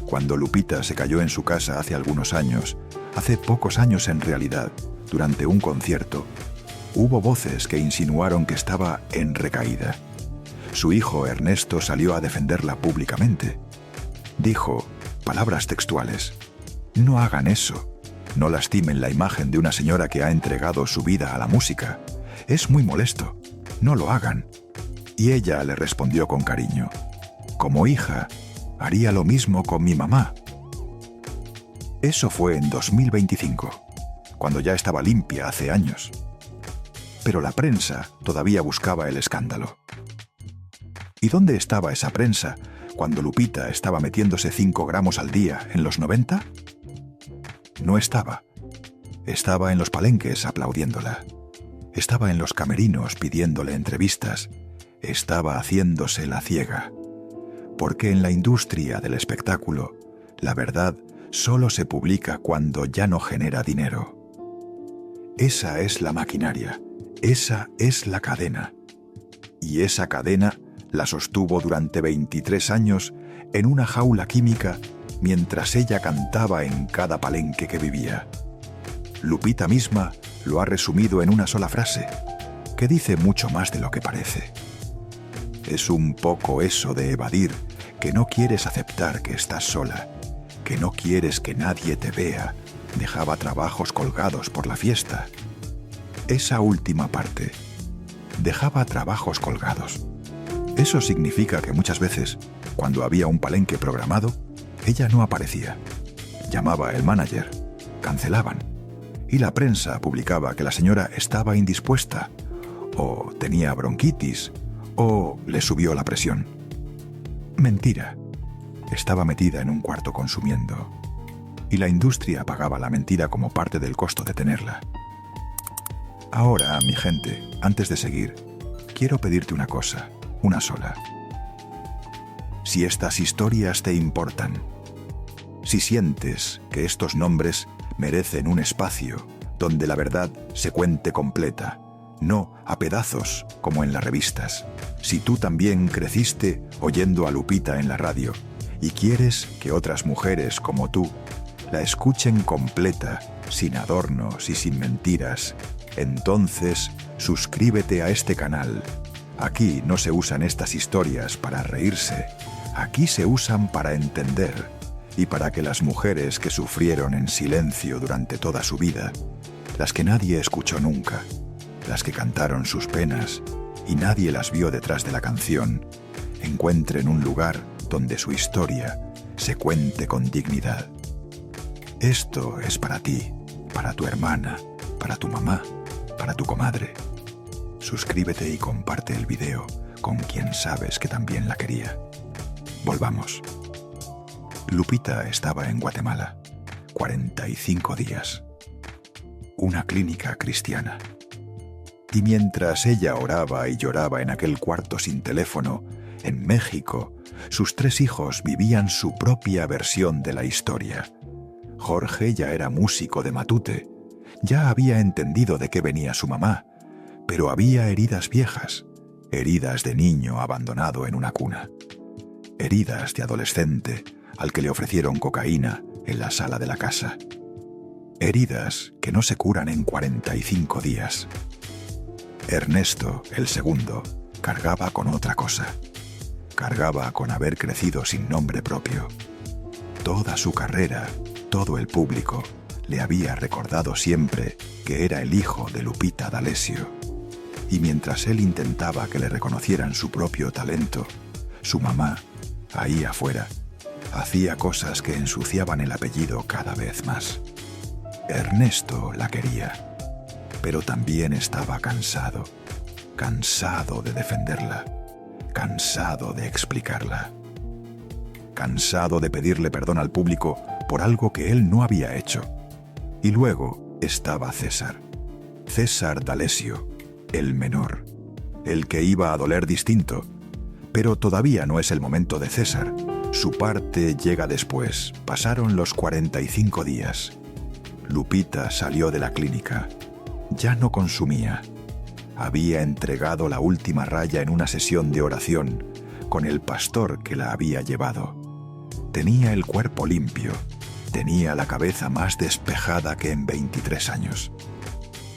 Cuando Lupita se cayó en su casa hace algunos años, hace pocos años en realidad, durante un concierto, hubo voces que insinuaron que estaba en recaída. Su hijo Ernesto salió a defenderla públicamente. Dijo, palabras textuales, «No hagan eso. No lastimen la imagen de una señora que ha entregado su vida a la música. Es muy molesto. No lo hagan». Y ella le respondió con cariño, «Como hija, haría lo mismo con mi mamá». Eso fue en 2025, cuando ya estaba limpia hace años. Pero la prensa todavía buscaba el escándalo. ¿Y dónde estaba esa prensa cuando Lupita estaba metiéndose 5 gramos al día en los 90? No estaba. Estaba en los palenques aplaudiéndola. Estaba en los camerinos pidiéndole entrevistas. Estaba haciéndose la ciega. Porque en la industria del espectáculo, la verdad solo se publica cuando ya no genera dinero. Esa es la maquinaria. Esa es la cadena. Y esa cadena la sostuvo durante 23 años en una jaula química mientras ella cantaba en cada palenque que vivía. Lupita misma lo ha resumido en una sola frase, que dice mucho más de lo que parece. Es un poco eso de evadir, que no quieres aceptar que estás sola, que no quieres que nadie te vea. Dejaba trabajos colgados por la fiesta. Esa última parte, dejaba trabajos colgados. Eso significa que muchas veces, cuando había un palenque programado, ella no aparecía. Llamaba el manager, cancelaban, y la prensa publicaba que la señora estaba indispuesta, o tenía bronquitis, o le subió la presión. Mentira. Estaba metida en un cuarto consumiendo, y la industria pagaba la mentira como parte del costo de tenerla. Ahora, mi gente, antes de seguir, quiero pedirte una cosa, una sola. Si estas historias te importan, si sientes que estos nombres merecen un espacio donde la verdad se cuente completa, no a pedazos como en las revistas, si tú también creciste oyendo a Lupita en la radio y quieres que otras mujeres como tú la escuchen completa, sin adornos y sin mentiras, entonces suscríbete a este canal. Aquí no se usan estas historias para reírse, aquí se usan para entender y para que las mujeres que sufrieron en silencio durante toda su vida, las que nadie escuchó nunca, las que cantaron sus penas y nadie las vio detrás de la canción, encuentren un lugar donde su historia se cuente con dignidad. Esto es para ti, para tu hermana, para tu mamá, para tu comadre. Suscríbete y comparte el video con quien sabes que también la quería. Volvamos. Lupita estaba en Guatemala, 45 días. Una clínica cristiana. Y mientras ella oraba y lloraba en aquel cuarto sin teléfono, en México, sus 3 hijos vivían su propia versión de la historia. Jorge ya era músico de Matute, ya había entendido de qué venía su mamá, pero había heridas viejas, heridas de niño abandonado en una cuna, heridas de adolescente al que le ofrecieron cocaína en la sala de la casa, heridas que no se curan en 45 días. Ernesto, el segundo, cargaba con otra cosa. Cargaba con haber crecido sin nombre propio. Toda su carrera, todo el público, le había recordado siempre que era el hijo de Lupita D'Alessio. Y mientras él intentaba que le reconocieran su propio talento, su mamá, ahí afuera, hacía cosas que ensuciaban el apellido cada vez más. Ernesto la quería, pero también estaba cansado de defenderla, cansado de explicarla, cansado de pedirle perdón al público por algo que él no había hecho. Y luego estaba César D'Alessio, el menor, el que iba a doler distinto. Pero todavía no es el momento de César. Su parte llega después. Pasaron los 45 días. Lupita salió de la clínica. Ya no consumía. Había entregado la última raya en una sesión de oración con el pastor que la había llevado. Tenía el cuerpo limpio. Tenía la cabeza más despejada que en 23 años.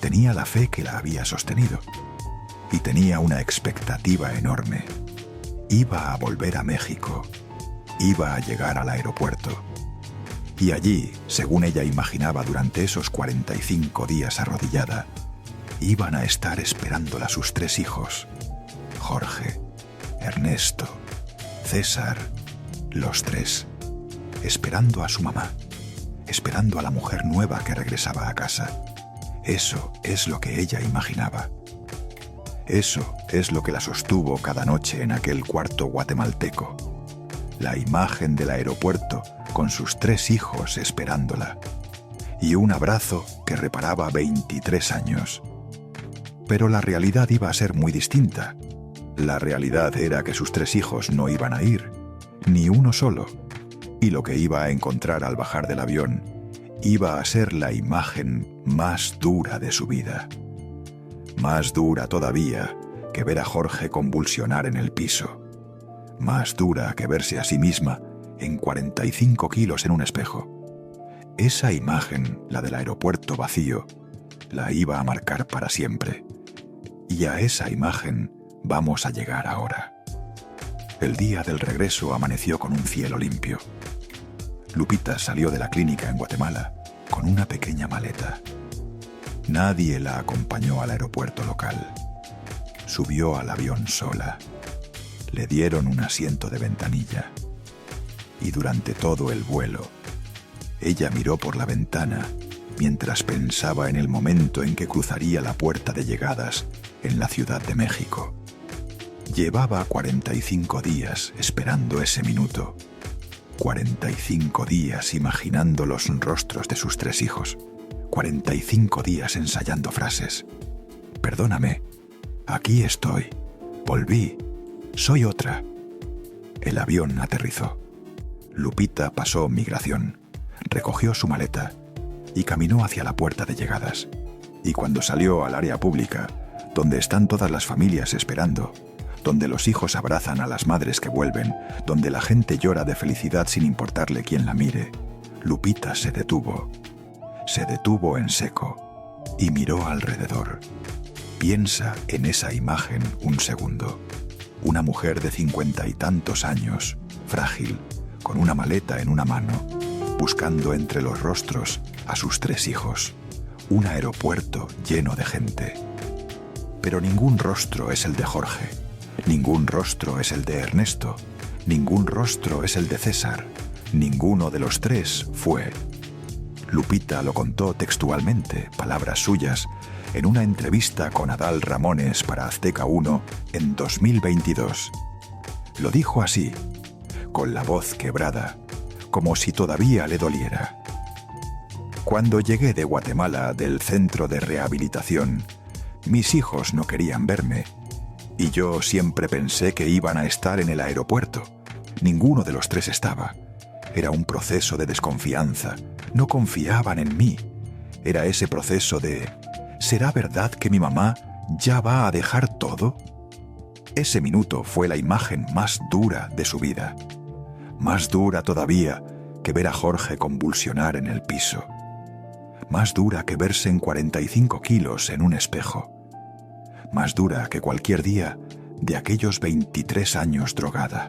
Tenía la fe que la había sostenido. Y tenía una expectativa enorme. Iba a volver a México. Iba a llegar al aeropuerto. Y allí, según ella imaginaba durante esos 45 días arrodillada, iban a estar esperándola sus 3 hijos: Jorge, Ernesto, César, los 3, esperando a su mamá, esperando a la mujer nueva que regresaba a casa. Eso es lo que ella imaginaba. Eso es lo que la sostuvo cada noche en aquel cuarto guatemalteco. La imagen del aeropuerto con sus 3 hijos esperándola. Y un abrazo que reparaba 23 años. Pero la realidad iba a ser muy distinta. La realidad era que sus 3 hijos no iban a ir, ni uno solo. Y lo que iba a encontrar al bajar del avión iba a ser la imagen más dura de su vida. Más dura todavía que ver a Jorge convulsionar en el piso. Más dura que verse a sí misma en 45 kilos en un espejo. Esa imagen, la del aeropuerto vacío, la iba a marcar para siempre. Y a esa imagen vamos a llegar ahora. El día del regreso amaneció con un cielo limpio. Lupita salió de la clínica en Guatemala con una pequeña maleta. Nadie la acompañó al aeropuerto local. Subió al avión sola. Le dieron un asiento de ventanilla. Y durante todo el vuelo, ella miró por la ventana mientras pensaba en el momento en que cruzaría la puerta de llegadas en la Ciudad de México. Llevaba 45 días esperando ese minuto. 45 días imaginando los rostros de sus 3 hijos. 45 días ensayando frases. Perdóname, aquí estoy, volví, soy otra. El avión aterrizó. Lupita pasó migración, recogió su maleta y caminó hacia la puerta de llegadas. Y cuando salió al área pública, donde están todas las familias esperando, donde los hijos abrazan a las madres que vuelven, donde la gente llora de felicidad sin importarle quién la mire, Lupita se detuvo en seco y miró alrededor. Piensa en esa imagen un segundo. Una mujer de 50 y tantos años, frágil, con una maleta en una mano, buscando entre los rostros a sus 3 hijos. Un aeropuerto lleno de gente. Pero ningún rostro es el de Jorge. Ningún rostro es el de Ernesto. Ningún rostro es el de César. Ninguno de los 3 fue. Lupita lo contó textualmente, palabras suyas, en una entrevista con Adal Ramones para Azteca 1 en 2022. Lo dijo así, con la voz quebrada, como si todavía le doliera. Cuando llegué de Guatemala, del centro de rehabilitación, mis hijos no querían verme, y yo siempre pensé que iban a estar en el aeropuerto. Ninguno de los 3 estaba. Era un proceso de desconfianza. No confiaban en mí. Era ese proceso de ¿será verdad que mi mamá ya va a dejar todo? Ese minuto fue la imagen más dura de su vida. Más dura todavía que ver a Jorge convulsionar en el piso. Más dura que verse en 45 kilos en un espejo. más dura que cualquier día de aquellos 23 años drogada.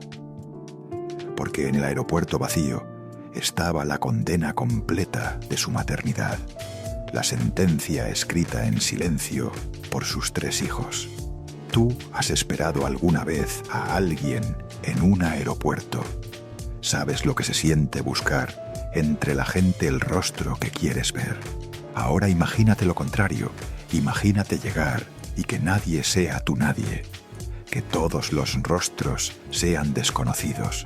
Porque en el aeropuerto vacío estaba la condena completa de su maternidad, la sentencia escrita en silencio por sus 3 hijos. ¿Tú has esperado alguna vez a alguien en un aeropuerto? ¿Sabes lo que se siente buscar entre la gente el rostro que quieres ver? Ahora imagínate lo contrario. Imagínate llegar y que nadie sea tu nadie. Que todos los rostros sean desconocidos.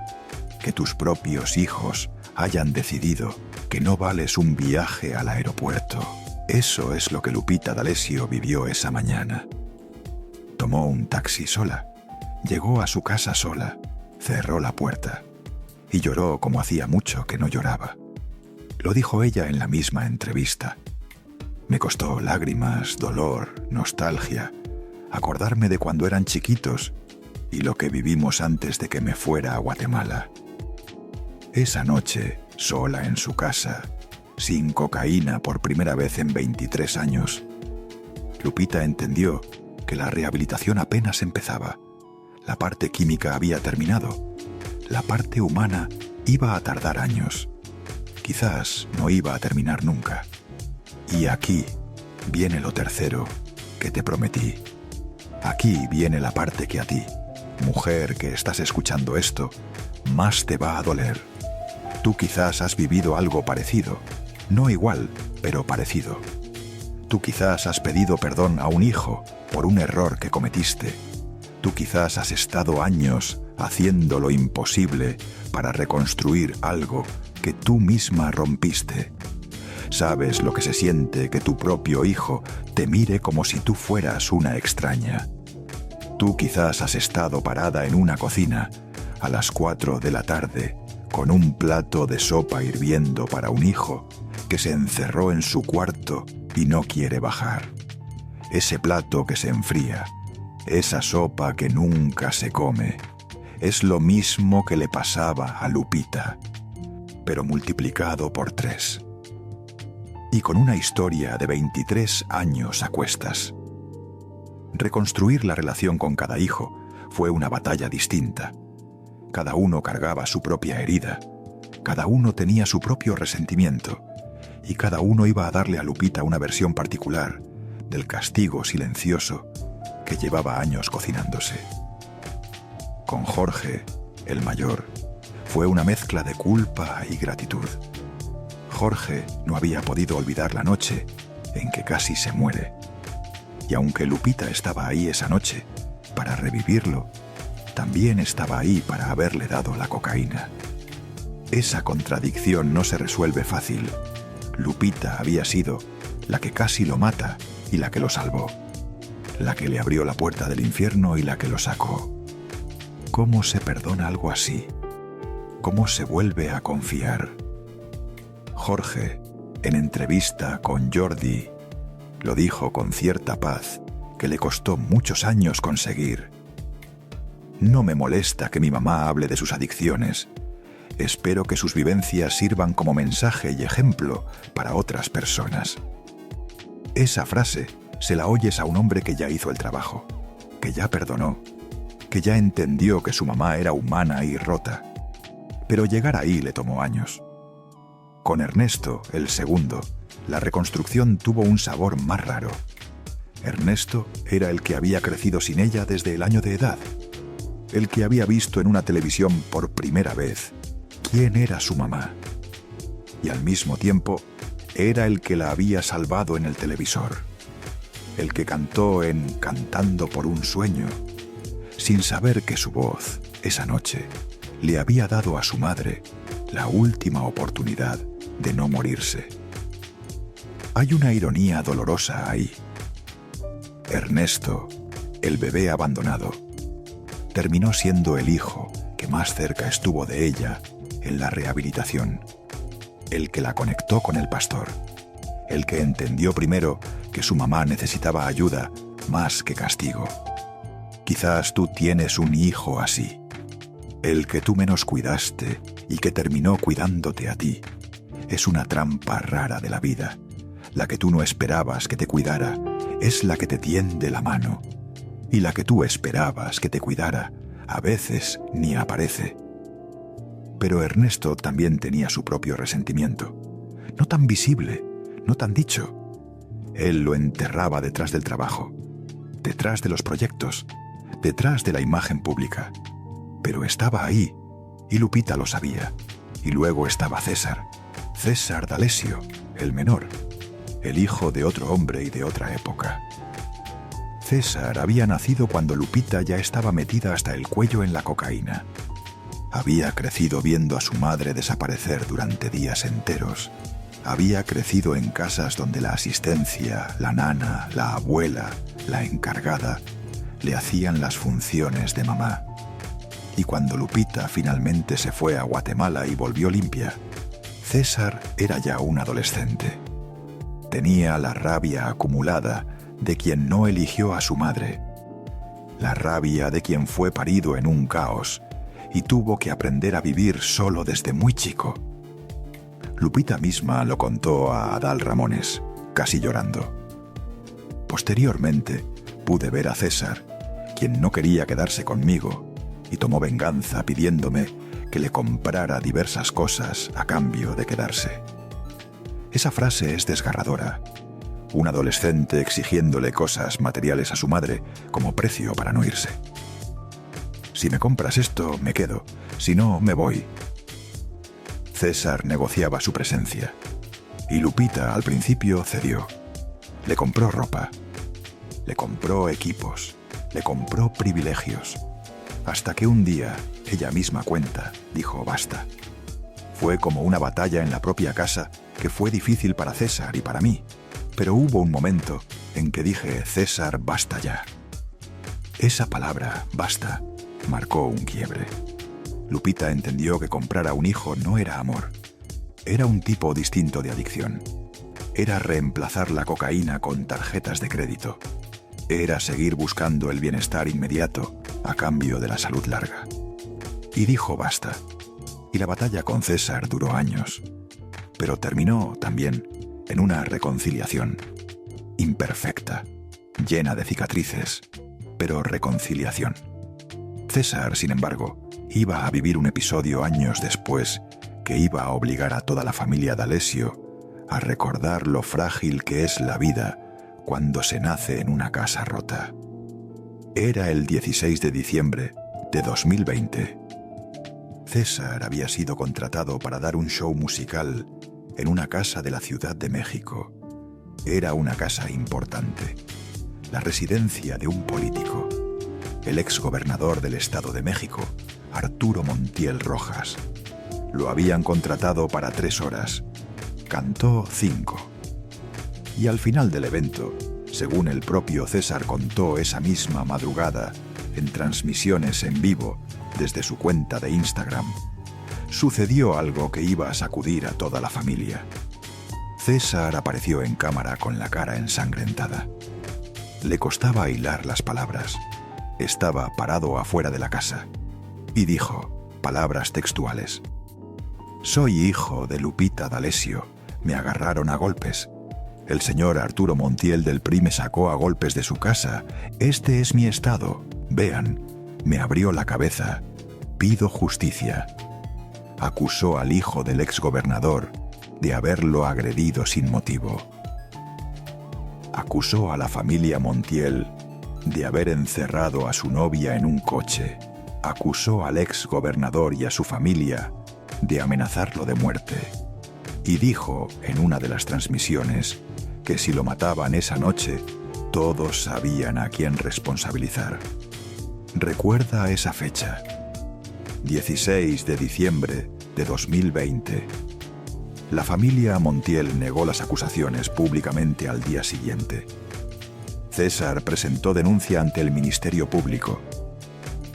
Que tus propios hijos hayan decidido que no vales un viaje al aeropuerto. Eso es lo que Lupita D'Alessio vivió esa mañana. Tomó un taxi sola, llegó a su casa sola, cerró la puerta y lloró como hacía mucho que no lloraba. Lo dijo ella en la misma entrevista. Me costó lágrimas, dolor, nostalgia, acordarme de cuando eran chiquitos y lo que vivimos antes de que me fuera a Guatemala. Esa noche, sola en su casa, sin cocaína por primera vez en 23 años, Lupita entendió que la rehabilitación apenas empezaba. La parte química había terminado. La parte humana iba a tardar años. Quizás no iba a terminar nunca. Y aquí viene lo tercero que te prometí. Aquí viene la parte que a ti, mujer que estás escuchando esto, más te va a doler. Tú quizás has vivido algo parecido. No igual, pero parecido. Tú quizás has pedido perdón a un hijo por un error que cometiste. Tú quizás has estado años haciendo lo imposible para reconstruir algo que tú misma rompiste. Sabes lo que se siente que tu propio hijo te mire como si tú fueras una extraña. Tú quizás has estado parada en una cocina a las 4 de la tarde con un plato de sopa hirviendo para un hijo que se encerró en su cuarto y no quiere bajar. Ese plato que se enfría, esa sopa que nunca se come, es lo mismo que le pasaba a Lupita, pero multiplicado por 3. Y con una historia de 23 años a cuestas. Reconstruir la relación con cada hijo fue una batalla distinta. Cada uno cargaba su propia herida, cada uno tenía su propio resentimiento, y cada uno iba a darle a Lupita una versión particular del castigo silencioso que llevaba años cocinándose. Con Jorge, el mayor, fue una mezcla de culpa y gratitud. Jorge no había podido olvidar la noche en que casi se muere. Y aunque Lupita estaba ahí esa noche para revivirlo, también estaba ahí para haberle dado la cocaína. Esa contradicción no se resuelve fácil. Lupita había sido la que casi lo mata y la que lo salvó. La que le abrió la puerta del infierno y la que lo sacó. ¿Cómo se perdona algo así? ¿Cómo se vuelve a confiar? Jorge, en entrevista con Jordi, lo dijo con cierta paz que le costó muchos años conseguir. No me molesta que mi mamá hable de sus adicciones. Espero que sus vivencias sirvan como mensaje y ejemplo para otras personas. Esa frase se la oyes a un hombre que ya hizo el trabajo, que ya perdonó, que ya entendió que su mamá era humana y rota. Pero llegar ahí le tomó años. Con Ernesto, el segundo, la reconstrucción tuvo un sabor más raro. Ernesto era el que había crecido sin ella desde el año de edad, el que había visto en una televisión por primera vez quién era su mamá. Y al mismo tiempo, era el que la había salvado en el televisor, el que cantó en Cantando por un sueño, sin saber que su voz, esa noche, le había dado a su madre la última oportunidad de no morirse. Hay una ironía dolorosa ahí. Ernesto, el bebé abandonado, terminó siendo el hijo que más cerca estuvo de ella en la rehabilitación, el que la conectó con el pastor, el que entendió primero que su mamá necesitaba ayuda más que castigo. Quizás tú tienes un hijo así, el que tú menos cuidaste y que terminó cuidándote a ti. Es una trampa rara de la vida. La que tú no esperabas que te cuidara es la que te tiende la mano, Y la que tú esperabas que te cuidara, a veces ni aparece. Pero Ernesto también tenía su propio resentimiento. No tan visible, no tan dicho. Él lo enterraba detrás del trabajo, detrás de los proyectos, detrás de la imagen pública. Pero estaba ahí, y Lupita lo sabía. Y luego estaba César D'Alessio, el menor, el hijo de otro hombre y de otra época. César había nacido cuando Lupita ya estaba metida hasta el cuello en la cocaína. Había crecido viendo a su madre desaparecer durante días enteros. Había crecido en casas donde la asistencia, la nana, la abuela, la encargada, le hacían las funciones de mamá. Y cuando Lupita finalmente se fue a Guatemala y volvió limpia, César era ya un adolescente. Tenía la rabia acumulada de quien no eligió a su madre, la rabia de quien fue parido en un caos y tuvo que aprender a vivir solo desde muy chico. Lupita misma lo contó a Adal Ramones, casi llorando. Posteriormente, pude ver a César, quien no quería quedarse conmigo, y tomó venganza pidiéndome que le comprara diversas cosas a cambio de quedarse. Esa frase es desgarradora. Un adolescente exigiéndole cosas materiales a su madre como precio para no irse. Si me compras esto, me quedo. Si no, me voy. César negociaba su presencia. Y Lupita al principio cedió. Le compró ropa. Le compró equipos. Le compró privilegios. Hasta que un día, ella misma cuenta, dijo basta. Fue como una batalla en la propia casa que fue difícil para César y para mí. Pero hubo un momento en que dije, César, basta ya. Esa palabra, basta, marcó un quiebre. Lupita entendió que comprar a un hijo no era amor. Era un tipo distinto de adicción. Era reemplazar la cocaína con tarjetas de crédito. Era seguir buscando el bienestar inmediato a cambio de la salud larga. Y dijo basta. Y la batalla con César duró años. Pero terminó también en una reconciliación imperfecta, llena de cicatrices, pero reconciliación. César, sin embargo, iba a vivir un episodio años después que iba a obligar a toda la familia D'Alessio a recordar lo frágil que es la vida cuando se nace en una casa rota. Era el 16 de diciembre de 2020. César había sido contratado para dar un show musical en una casa de la Ciudad de México. Era una casa importante, la residencia de un político, el exgobernador del Estado de México, Arturo Montiel Rojas. Lo habían contratado para 3 horas. Cantó 5. Y al final del evento, según el propio César contó esa misma madrugada, en transmisiones en vivo desde su cuenta de Instagram, sucedió algo que iba a sacudir a toda la familia. César apareció en cámara con la cara ensangrentada. Le costaba hilar las palabras. Estaba parado afuera de la casa. Y dijo, palabras textuales: «Soy hijo de Lupita D'Alessio. Me agarraron a golpes. El señor Arturo Montiel del PRI me sacó a golpes de su casa. Este es mi estado. Vean, me abrió la cabeza. Pido justicia». Acusó al hijo del exgobernador de haberlo agredido sin motivo. Acusó a la familia Montiel de haber encerrado a su novia en un coche. Acusó al exgobernador y a su familia de amenazarlo de muerte. Y dijo en una de las transmisiones que si lo mataban esa noche, todos sabían a quién responsabilizar. Recuerda esa fecha. 16 de diciembre de 2020. La familia Montiel negó las acusaciones públicamente al día siguiente. César presentó denuncia ante el Ministerio Público.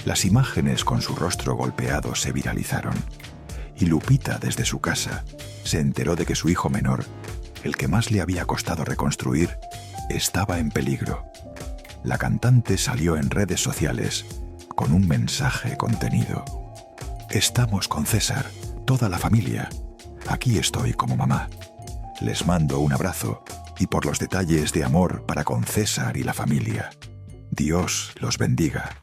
Las imágenes con su rostro golpeado se viralizaron. Y Lupita, desde su casa, se enteró de que su hijo menor, el que más le había costado reconstruir, estaba en peligro. La cantante salió en redes sociales con un mensaje contenido. «Estamos con César, toda la familia. Aquí estoy como mamá. Les mando un abrazo y por los detalles de amor para con César y la familia. Dios los bendiga.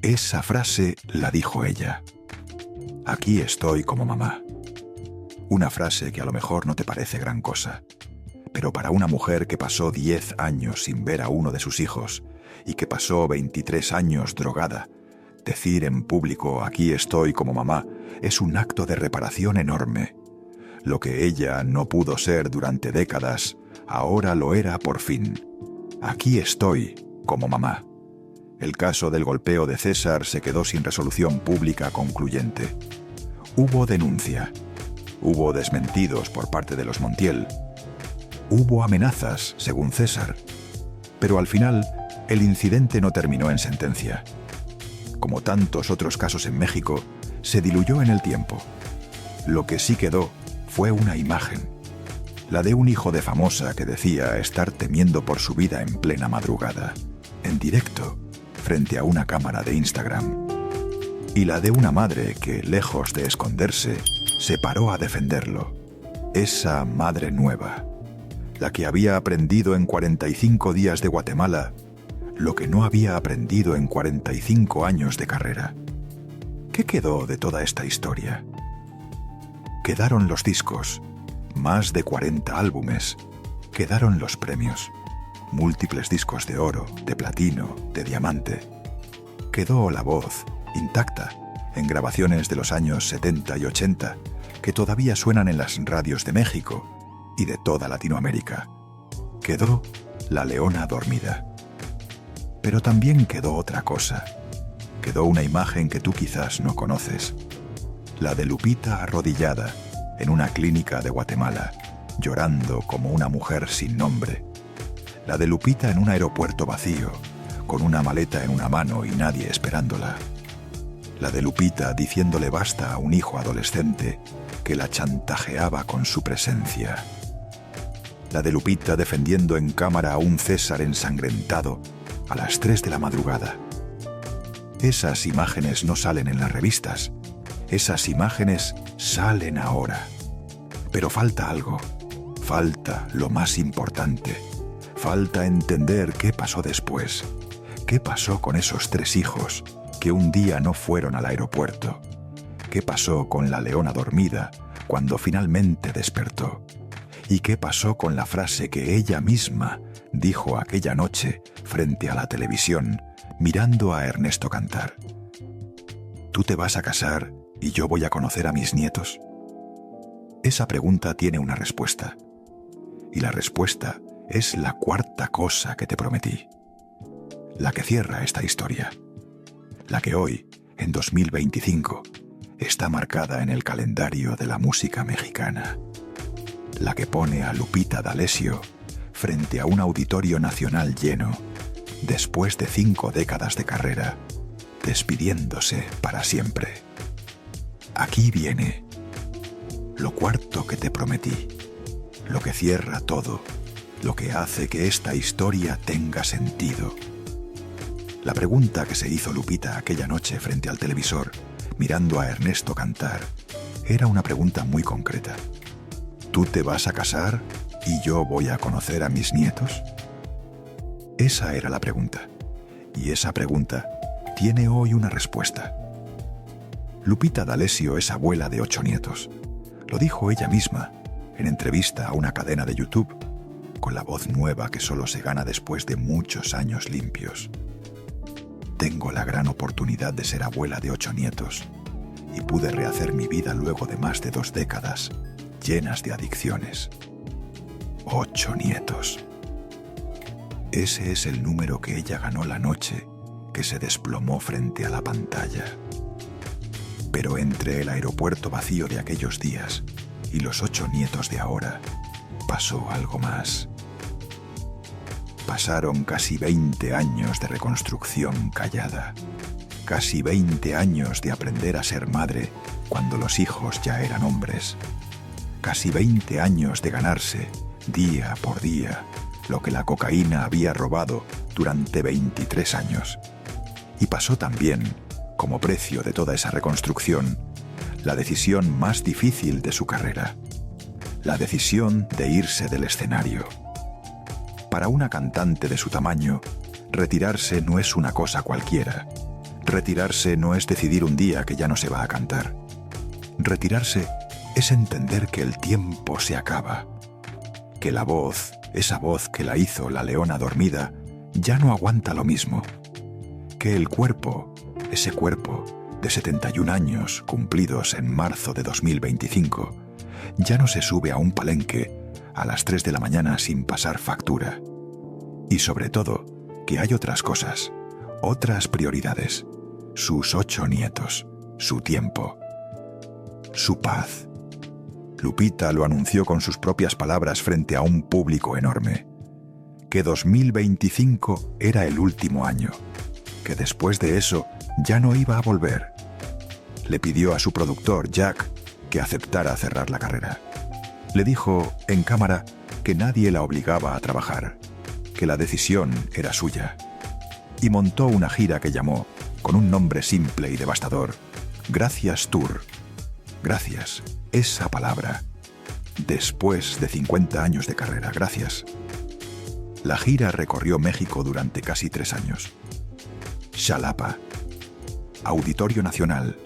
Esa frase la dijo ella. Aquí estoy como mamá. Una frase que a lo mejor no te parece gran cosa, pero para una mujer que pasó 10 años sin ver a uno de sus hijos y que pasó 23 años drogada, decir en público aquí estoy como mamá es un acto de reparación enorme. Lo que ella no pudo ser durante décadas, ahora lo era por fin. Aquí estoy como mamá. El caso del golpeo de César se quedó sin resolución pública concluyente. Hubo denuncia. Hubo desmentidos por parte de los Montiel. Hubo amenazas, según César. Pero al final, el incidente no terminó en sentencia. Como tantos otros casos en México, se diluyó en el tiempo. Lo que sí quedó fue una imagen. La de un hijo de famosa que decía estar temiendo por su vida en plena madrugada, en directo, frente a una cámara de Instagram. Y la de una madre que, lejos de esconderse, se paró a defenderlo. Esa madre nueva, la que había aprendido en 45 días de Guatemala lo que no había aprendido en 45 años de carrera. ¿Qué quedó de toda esta historia? Quedaron los discos, más de 40 álbumes. Quedaron los premios, múltiples discos de oro, de platino, de diamante. Quedó la voz, intacta, en grabaciones de los años 70 y 80, que todavía suenan en las radios de México y de toda Latinoamérica. Quedó la leona dormida. Pero también quedó otra cosa. Quedó una imagen que tú quizás no conoces. La de Lupita arrodillada en una clínica de Guatemala, llorando como una mujer sin nombre. La de Lupita en un aeropuerto vacío, con una maleta en una mano y nadie esperándola. La de Lupita diciéndole basta a un hijo adolescente que la chantajeaba con su presencia. La de Lupita defendiendo en cámara a un César ensangrentado a las 3 de la madrugada. Esas imágenes no salen en las revistas. Esas imágenes salen ahora. Pero falta algo. Falta lo más importante. Falta entender qué pasó después. ¿Qué pasó con esos 3 hijos que un día no fueron al aeropuerto? ¿Qué pasó con la leona dormida cuando finalmente despertó? ¿Y qué pasó con la frase que ella misma dijo aquella noche frente a la televisión, mirando a Ernesto cantar? ¿Tú te vas a casar y yo voy a conocer a mis nietos? Esa pregunta tiene una respuesta. Y la respuesta es la 4ª cosa que te prometí. La que cierra esta historia. La que hoy, en 2025, está marcada en el calendario de la música mexicana. La que pone a Lupita D'Alessio frente a un auditorio nacional lleno, después de 5 décadas de carrera, despidiéndose para siempre. Aquí viene lo 4º que te prometí, lo que cierra todo, lo que hace que esta historia tenga sentido. La pregunta que se hizo Lupita aquella noche frente al televisor, mirando a Ernesto cantar, era una pregunta muy concreta. ¿Tú te vas a casar y yo voy a conocer a mis nietos? Esa era la pregunta. Y esa pregunta tiene hoy una respuesta. Lupita D'Alessio es abuela de 8 nietos. Lo dijo ella misma en entrevista a una cadena de YouTube, con la voz nueva que solo se gana después de muchos años limpios. Tengo la gran oportunidad de ser abuela de 8 nietos y pude rehacer mi vida luego de más de 2 décadas llenas de adicciones. 8 nietos. Ese es el número que ella ganó la noche que se desplomó frente a la pantalla. Pero entre el aeropuerto vacío de aquellos días y los 8 nietos de ahora, pasó algo más. Pasaron casi 20 años de reconstrucción callada. Casi 20 años de aprender a ser madre cuando los hijos ya eran hombres. Casi 20 años de ganarse, día por día, lo que la cocaína había robado durante 23 años. Y pasó también, como precio de toda esa reconstrucción, la decisión más difícil de su carrera. La decisión de irse del escenario. Para una cantante de su tamaño, Retirarse no es una cosa cualquiera. Retirarse no es decidir un día que ya no se va a cantar. Retirarse es entender que el tiempo se acaba, que la voz, esa voz que la hizo la leona dormida, ya no aguanta lo mismo, que el cuerpo, ese cuerpo de 71 años cumplidos en marzo de 2025, ya no se sube a un palenque a las 3 de la mañana sin pasar factura. Y sobre todo, que hay otras cosas, otras prioridades, sus 8 nietos, su tiempo, su paz. Lupita lo anunció con sus propias palabras frente a un público enorme, que 2025 era el último año, que después de eso ya no iba a volver. Le pidió a su productor, Jack, que aceptara cerrar la carrera. Le dijo en cámara que nadie la obligaba a trabajar, que la decisión era suya. Y montó una gira que llamó, con un nombre simple y devastador, Gracias Tour. Gracias, esa palabra. Después de 50 años de carrera, gracias. La gira recorrió México durante casi 3 años. Xalapa, Auditorio Nacional,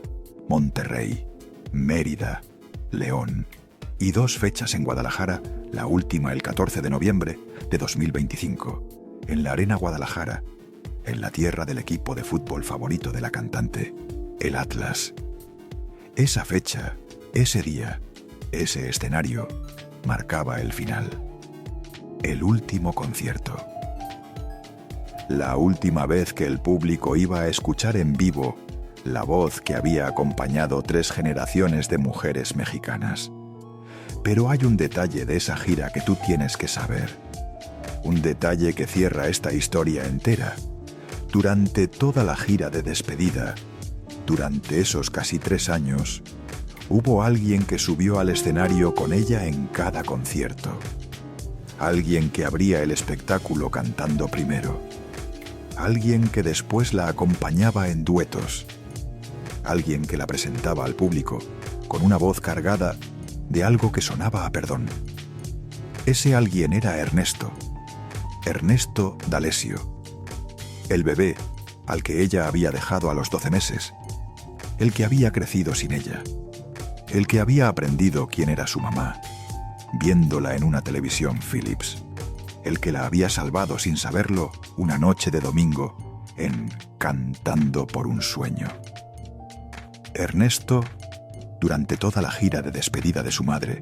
Monterrey, Mérida, León y 2 fechas en Guadalajara, la última el 14 de noviembre de 2025, en la Arena Guadalajara, en la tierra del equipo de fútbol favorito de la cantante, el Atlas. Esa fecha, ese día, ese escenario, marcaba el final. El último concierto. La última vez que el público iba a escuchar en vivo la voz que había acompañado 3 generaciones de mujeres mexicanas. Pero hay un detalle de esa gira que tú tienes que saber. Un detalle que cierra esta historia entera. Durante toda la gira de despedida, durante esos casi 3 años, hubo alguien que subió al escenario con ella en cada concierto. Alguien que abría el espectáculo cantando primero. Alguien que después la acompañaba en duetos. Alguien que la presentaba al público con una voz cargada de algo que sonaba a perdón. Ese alguien era Ernesto D'Alessio, el bebé al que ella había dejado a los 12 meses, el que había crecido sin ella, el que había aprendido quién era su mamá, viéndola en una televisión Philips, el que la había salvado sin saberlo una noche de domingo en Cantando por un sueño. Ernesto, durante toda la gira de despedida de su madre,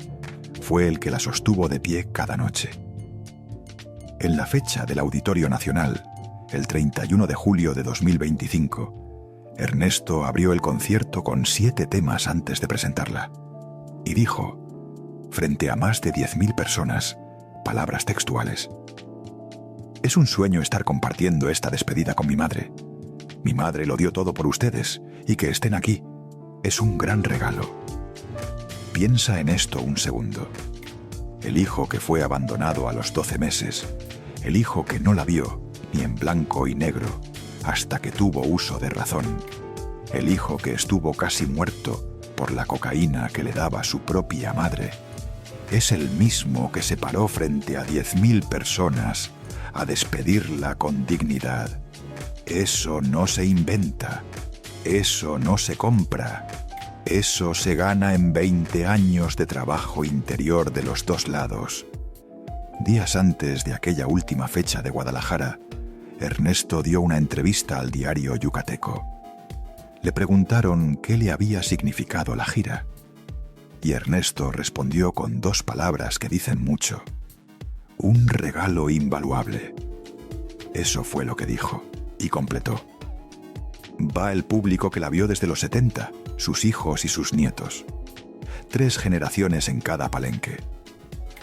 fue el que la sostuvo de pie cada noche. En la fecha del Auditorio Nacional, el 31 de julio de 2025, Ernesto abrió el concierto con 7 temas antes de presentarla y dijo, frente a más de 10.000 personas, palabras textuales: «Es un sueño estar compartiendo esta despedida con mi madre. Mi madre lo dio todo por ustedes y que estén aquí es un gran regalo. Piensa en esto un segundo. El hijo que fue abandonado a los 12 meses, el hijo que no la vio ni en blanco y negro hasta que tuvo uso de razón, el hijo que estuvo casi muerto por la cocaína que le daba su propia madre, es el mismo que se paró frente a 10.000 personas a despedirla con dignidad. Eso no se inventa, eso no se compra, eso se gana en 20 años de trabajo interior de los 2 lados». Días antes de aquella última fecha de Guadalajara, Ernesto dio una entrevista al diario Yucateco. Le preguntaron qué le había significado la gira. Y Ernesto respondió con 2 palabras que dicen mucho: un regalo invaluable. Eso fue lo que dijo, y completó: va el público que la vio desde los 70, sus hijos y sus nietos. 3 generaciones en cada palenque.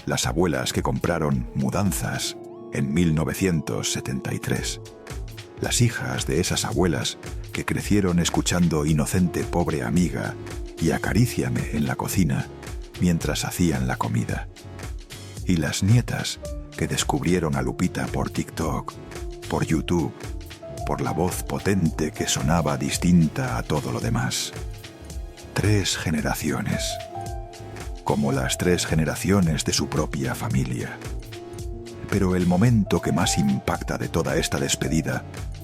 Las abuelas que compraron mudanzas en 1973. Las hijas de esas abuelas que crecieron escuchando Inocente Pobre Amiga y Acaríciame en la cocina mientras hacían la comida. Y las nietas que descubrieron a Lupita por TikTok, por YouTube, por la voz potente que sonaba distinta a todo lo demás. 3 generaciones. Como las 3 generaciones de su propia familia. Pero el momento que más impacta de toda esta despedida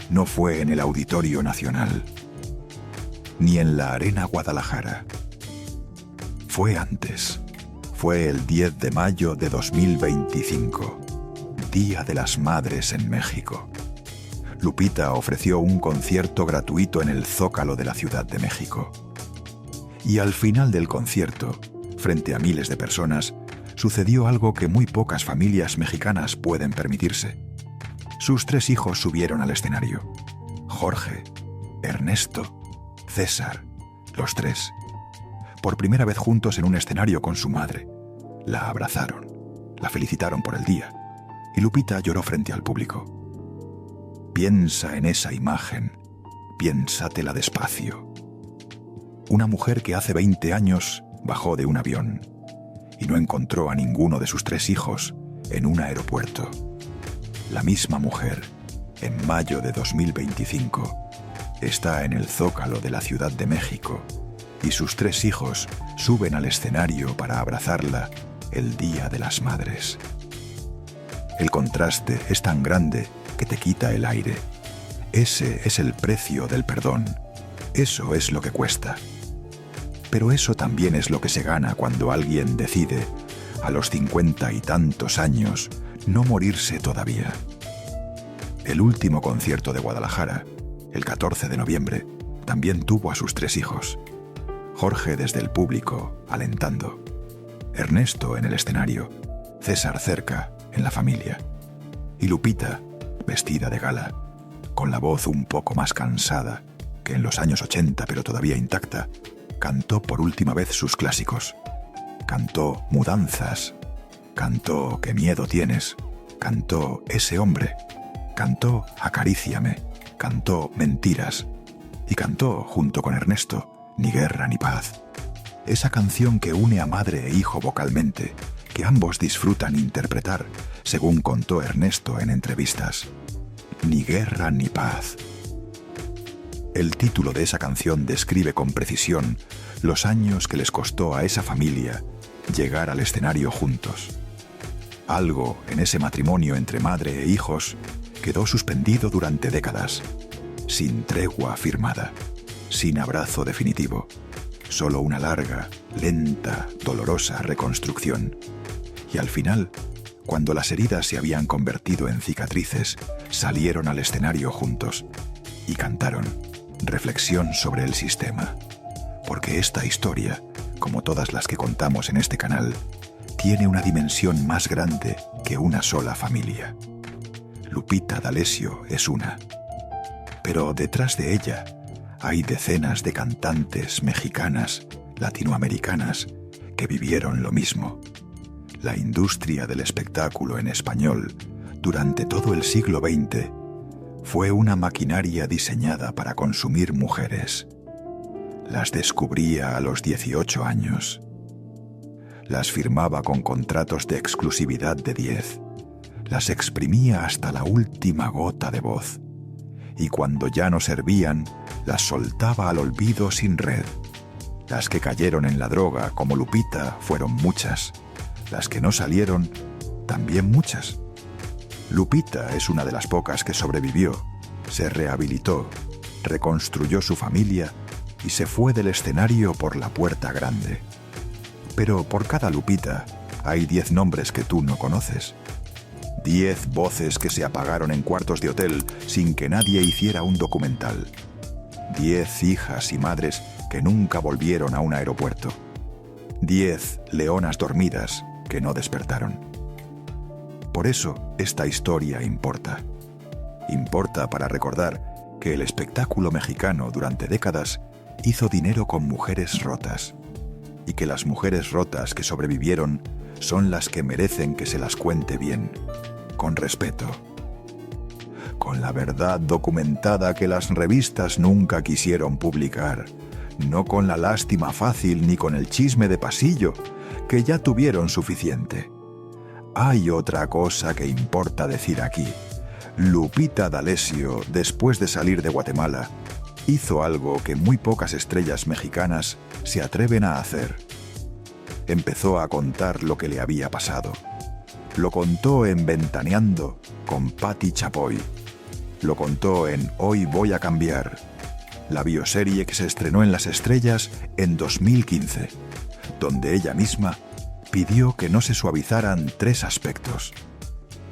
no fue en el Auditorio Nacional, ni en la Arena Guadalajara. Fue antes. Fue el 10 de mayo de 2025, Día de las Madres en México. Lupita ofreció un concierto gratuito en el Zócalo de la Ciudad de México. Y al final del concierto, frente a miles de personas, sucedió algo que muy pocas familias mexicanas pueden permitirse. Sus 3 hijos subieron al escenario. Jorge, Ernesto, César, los 3. Por primera vez juntos en un escenario con su madre. La abrazaron, la felicitaron por el día, y Lupita lloró frente al público. Piensa en esa imagen, piénsatela despacio. Una mujer que hace 20 años bajó de un avión y no encontró a ninguno de sus 3 hijos en un aeropuerto. La misma mujer, en mayo de 2025, está en el Zócalo de la Ciudad de México y sus 3 hijos suben al escenario para abrazarla el Día de las Madres. El contraste es tan grande que te quita el aire. Ese es el precio del perdón. Eso es lo que cuesta. Pero eso también es lo que se gana cuando alguien decide, a los 50 y tantos años, no morirse todavía. El último concierto de Guadalajara, el 14 de noviembre, también tuvo a sus 3 hijos. Jorge desde el público, alentando. Ernesto en el escenario. César cerca, en la familia. Y Lupita, vestida de gala, con la voz un poco más cansada que en los años 80, pero todavía intacta, cantó por última vez sus clásicos. Cantó Mudanzas. Cantó Qué miedo tienes. Cantó Ese hombre. Cantó Acaríciame. Cantó Mentiras. Y cantó, junto con Ernesto, Ni guerra ni paz. Esa canción que une a madre e hijo vocalmente, que ambos disfrutan interpretar, según contó Ernesto en entrevistas. Ni guerra ni paz. El título de esa canción describe con precisión los años que les costó a esa familia llegar al escenario juntos. Algo en ese matrimonio entre madre e hijos quedó suspendido durante décadas, sin tregua firmada, sin abrazo definitivo, solo una larga, lenta, dolorosa reconstrucción. Y al final, cuando las heridas se habían convertido en cicatrices, salieron al escenario juntos y cantaron Reflexión sobre el sistema. Porque esta historia, como todas las que contamos en este canal, tiene una dimensión más grande que una sola familia. Lupita D'Alessio es una. Pero detrás de ella hay decenas de cantantes mexicanas, latinoamericanas, que vivieron lo mismo. La industria del espectáculo en español, durante todo el siglo XX, fue una maquinaria diseñada para consumir mujeres. Las descubría a los 18 años. Las firmaba con contratos de exclusividad de 10. Las exprimía hasta la última gota de voz. Y cuando ya no servían, las soltaba al olvido sin red. Las que cayeron en la droga, como Lupita, fueron muchas. Las que no salieron, también muchas. Lupita es una de las pocas que sobrevivió, se rehabilitó, reconstruyó su familia y se fue del escenario por la puerta grande. Pero por cada Lupita hay 10 nombres que tú no conoces. 10 voces que se apagaron en cuartos de hotel sin que nadie hiciera un documental. 10 hijas y madres que nunca volvieron a un aeropuerto. 10 leonas dormidas que no despertaron. Por eso esta historia importa. Importa para recordar que el espectáculo mexicano durante décadas hizo dinero con mujeres rotas, y que las mujeres rotas que sobrevivieron son las que merecen que se las cuente bien, con respeto, con la verdad documentada que las revistas nunca quisieron publicar, no con la lástima fácil ni con el chisme de pasillo, que ya tuvieron suficiente. Hay otra cosa que importa decir aquí. Lupita D'Alessio, después de salir de Guatemala, hizo algo que muy pocas estrellas mexicanas se atreven a hacer. Empezó a contar lo que le había pasado. Lo contó en Ventaneando con Patti Chapoy. Lo contó en Hoy voy a cambiar, la bioserie que se estrenó en Las Estrellas en 2015, donde ella misma pidió que no se suavizaran 3 aspectos: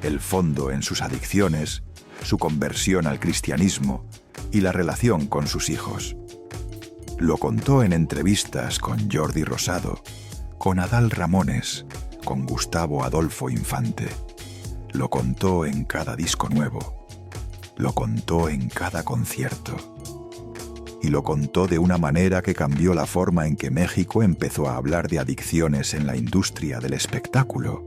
el fondo en sus adicciones, su conversión al cristianismo y la relación con sus hijos. Lo contó en entrevistas con Jordi Rosado, con Adal Ramones, con Gustavo Adolfo Infante. Lo contó en cada disco nuevo. Lo contó en cada concierto. Y lo contó de una manera que cambió la forma en que México empezó a hablar de adicciones en la industria del espectáculo.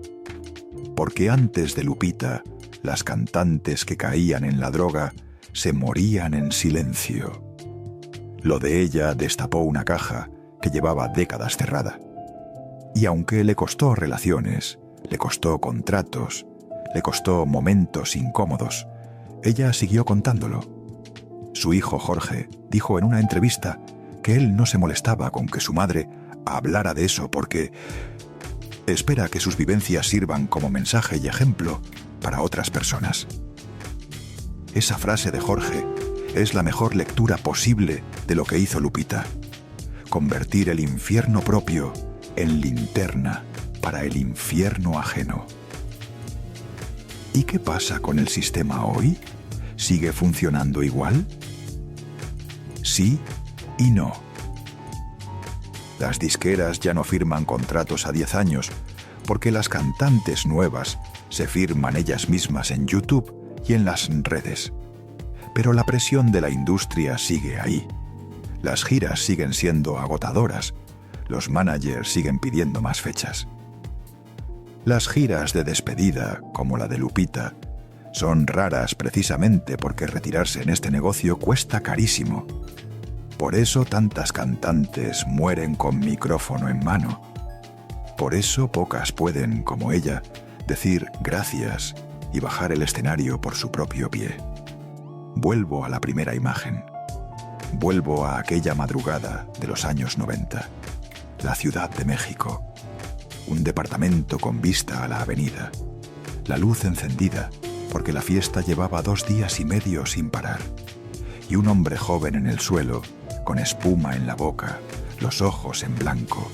Porque antes de Lupita, las cantantes que caían en la droga se morían en silencio. Lo de ella destapó una caja que llevaba décadas cerrada. Y aunque le costó relaciones, le costó contratos, le costó momentos incómodos, ella siguió contándolo. Su hijo Jorge dijo en una entrevista que él no se molestaba con que su madre hablara de eso porque espera que sus vivencias sirvan como mensaje y ejemplo para otras personas. Esa frase de Jorge es la mejor lectura posible de lo que hizo Lupita: convertir el infierno propio en linterna para el infierno ajeno. ¿Y qué pasa con el sistema hoy? ¿Sigue funcionando igual? Sí y no. Las disqueras ya no firman contratos a 10 años porque las cantantes nuevas se firman ellas mismas en YouTube y en las redes. Pero la presión de la industria sigue ahí. Las giras siguen siendo agotadoras. Los managers siguen pidiendo más fechas. Las giras de despedida, como la de Lupita, son raras precisamente porque retirarse en este negocio cuesta carísimo. Por eso tantas cantantes mueren con micrófono en mano. Por eso pocas pueden, como ella, decir gracias y bajar el escenario por su propio pie. Vuelvo a la primera imagen. Vuelvo a aquella madrugada de los años 90. La Ciudad de México. Un departamento con vista a la avenida. La luz encendida, porque la fiesta llevaba 2 días y medio sin parar. Y un hombre joven en el suelo, con espuma en la boca, los ojos en blanco,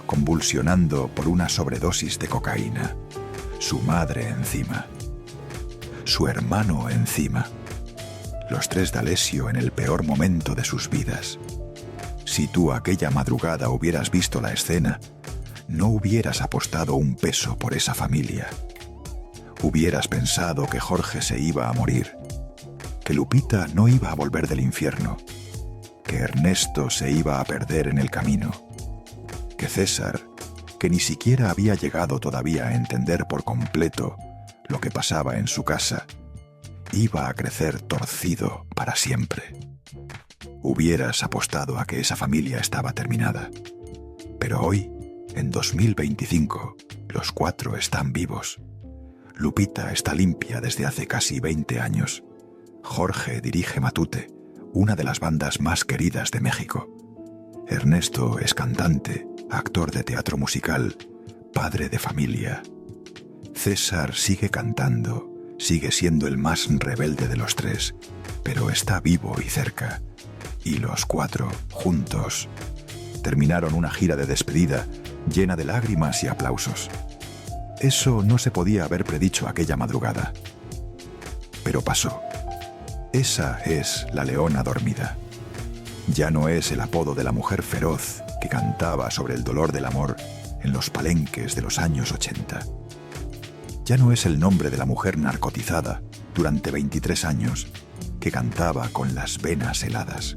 convulsionando por una sobredosis de cocaína. Su madre encima. Su hermano encima. Los 3 D'Alessio en el peor momento de sus vidas. Si tú aquella madrugada hubieras visto la escena, no hubieras apostado un peso por esa familia. Hubieras pensado que Jorge se iba a morir, que Lupita no iba a volver del infierno, que Ernesto se iba a perder en el camino, que César, que ni siquiera había llegado todavía a entender por completo lo que pasaba en su casa, iba a crecer torcido para siempre. Hubieras apostado a que esa familia estaba terminada. Pero hoy, en 2025, los 4 están vivos. Lupita está limpia desde hace casi 20 años. Jorge dirige Matute, una de las bandas más queridas de México. Ernesto es cantante, actor de teatro musical, padre de familia. César sigue cantando, sigue siendo el más rebelde de los 3, pero está vivo y cerca. Y los 4, juntos, terminaron una gira de despedida llena de lágrimas y aplausos. Eso no se podía haber predicho aquella madrugada. Pero pasó. Esa es la leona dormida. Ya no es el apodo de la mujer feroz que cantaba sobre el dolor del amor en los palenques de los años 80. Ya no es el nombre de la mujer narcotizada durante 23 años que cantaba con las venas heladas.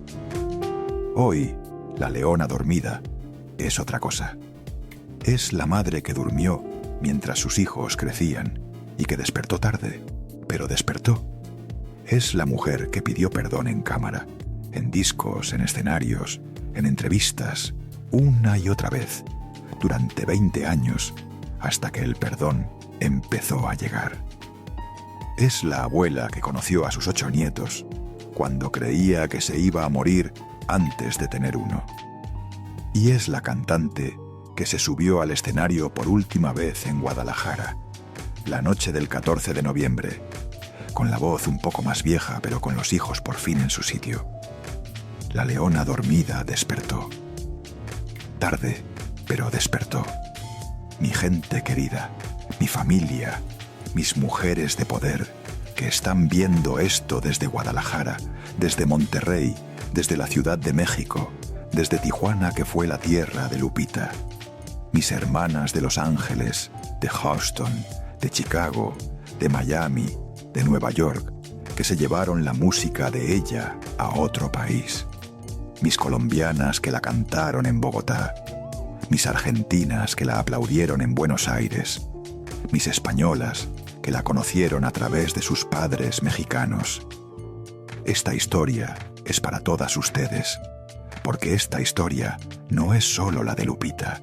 Hoy, la leona dormida es otra cosa. Es la madre que durmió mientras sus hijos crecían y que despertó tarde, pero despertó. Es la mujer que pidió perdón en cámara, en discos, en escenarios, en entrevistas, una y otra vez, durante 20 años, hasta que el perdón empezó a llegar. Es la abuela que conoció a sus 8 nietos cuando creía que se iba a morir antes de tener uno. Y es la cantante que se subió al escenario por última vez en Guadalajara, la noche del 14 de noviembre, con la voz un poco más vieja, pero con los hijos por fin en su sitio. La leona dormida despertó. Tarde, pero despertó. Mi gente querida, mi familia, mis mujeres de poder, que están viendo esto desde Guadalajara, desde Monterrey, desde la Ciudad de México, desde Tijuana, que fue la tierra de Lupita. Mis hermanas de Los Ángeles, de Houston, de Chicago, de Miami, de Nueva York, que se llevaron la música de ella a otro país. Mis colombianas que la cantaron en Bogotá. Mis argentinas que la aplaudieron en Buenos Aires. Mis españolas que la conocieron a través de sus padres mexicanos. Esta historia es para todas ustedes, porque esta historia no es solo la de Lupita,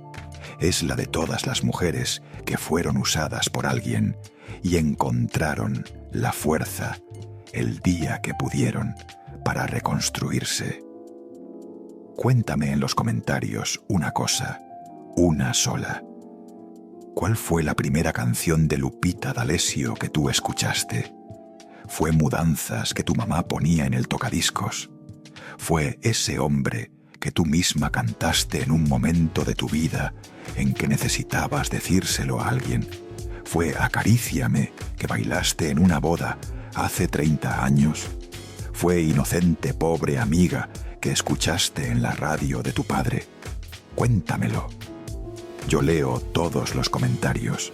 es la de todas las mujeres que fueron usadas por alguien y encontraron la fuerza el día que pudieron para reconstruirse. Cuéntame en los comentarios una cosa, una sola. ¿Cuál fue la primera canción de Lupita D'Alessio que tú escuchaste? ¿Fue Mudanzas que tu mamá ponía en el tocadiscos? ¿Fue Ese hombre que tú misma cantaste en un momento de tu vida en que necesitabas decírselo a alguien? ¿Fue Acaríciame que bailaste en una boda hace 30 años? ¿Fue Inocente pobre amiga que escuchaste en la radio de tu padre? Cuéntamelo. Yo leo todos los comentarios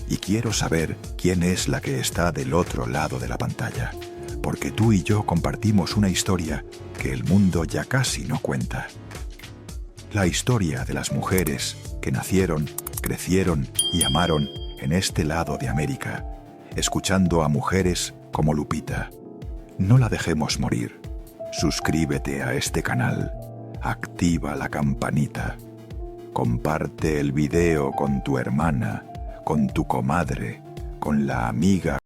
y quiero saber quién es la que está del otro lado de la pantalla, porque tú y yo compartimos una historia que el mundo ya casi no cuenta. La historia de las mujeres que nacieron, crecieron y amaron en este lado de América, escuchando a mujeres como Lupita. No la dejemos morir. Suscríbete a este canal, activa la campanita, comparte el video con tu hermana, con tu comadre, con la amiga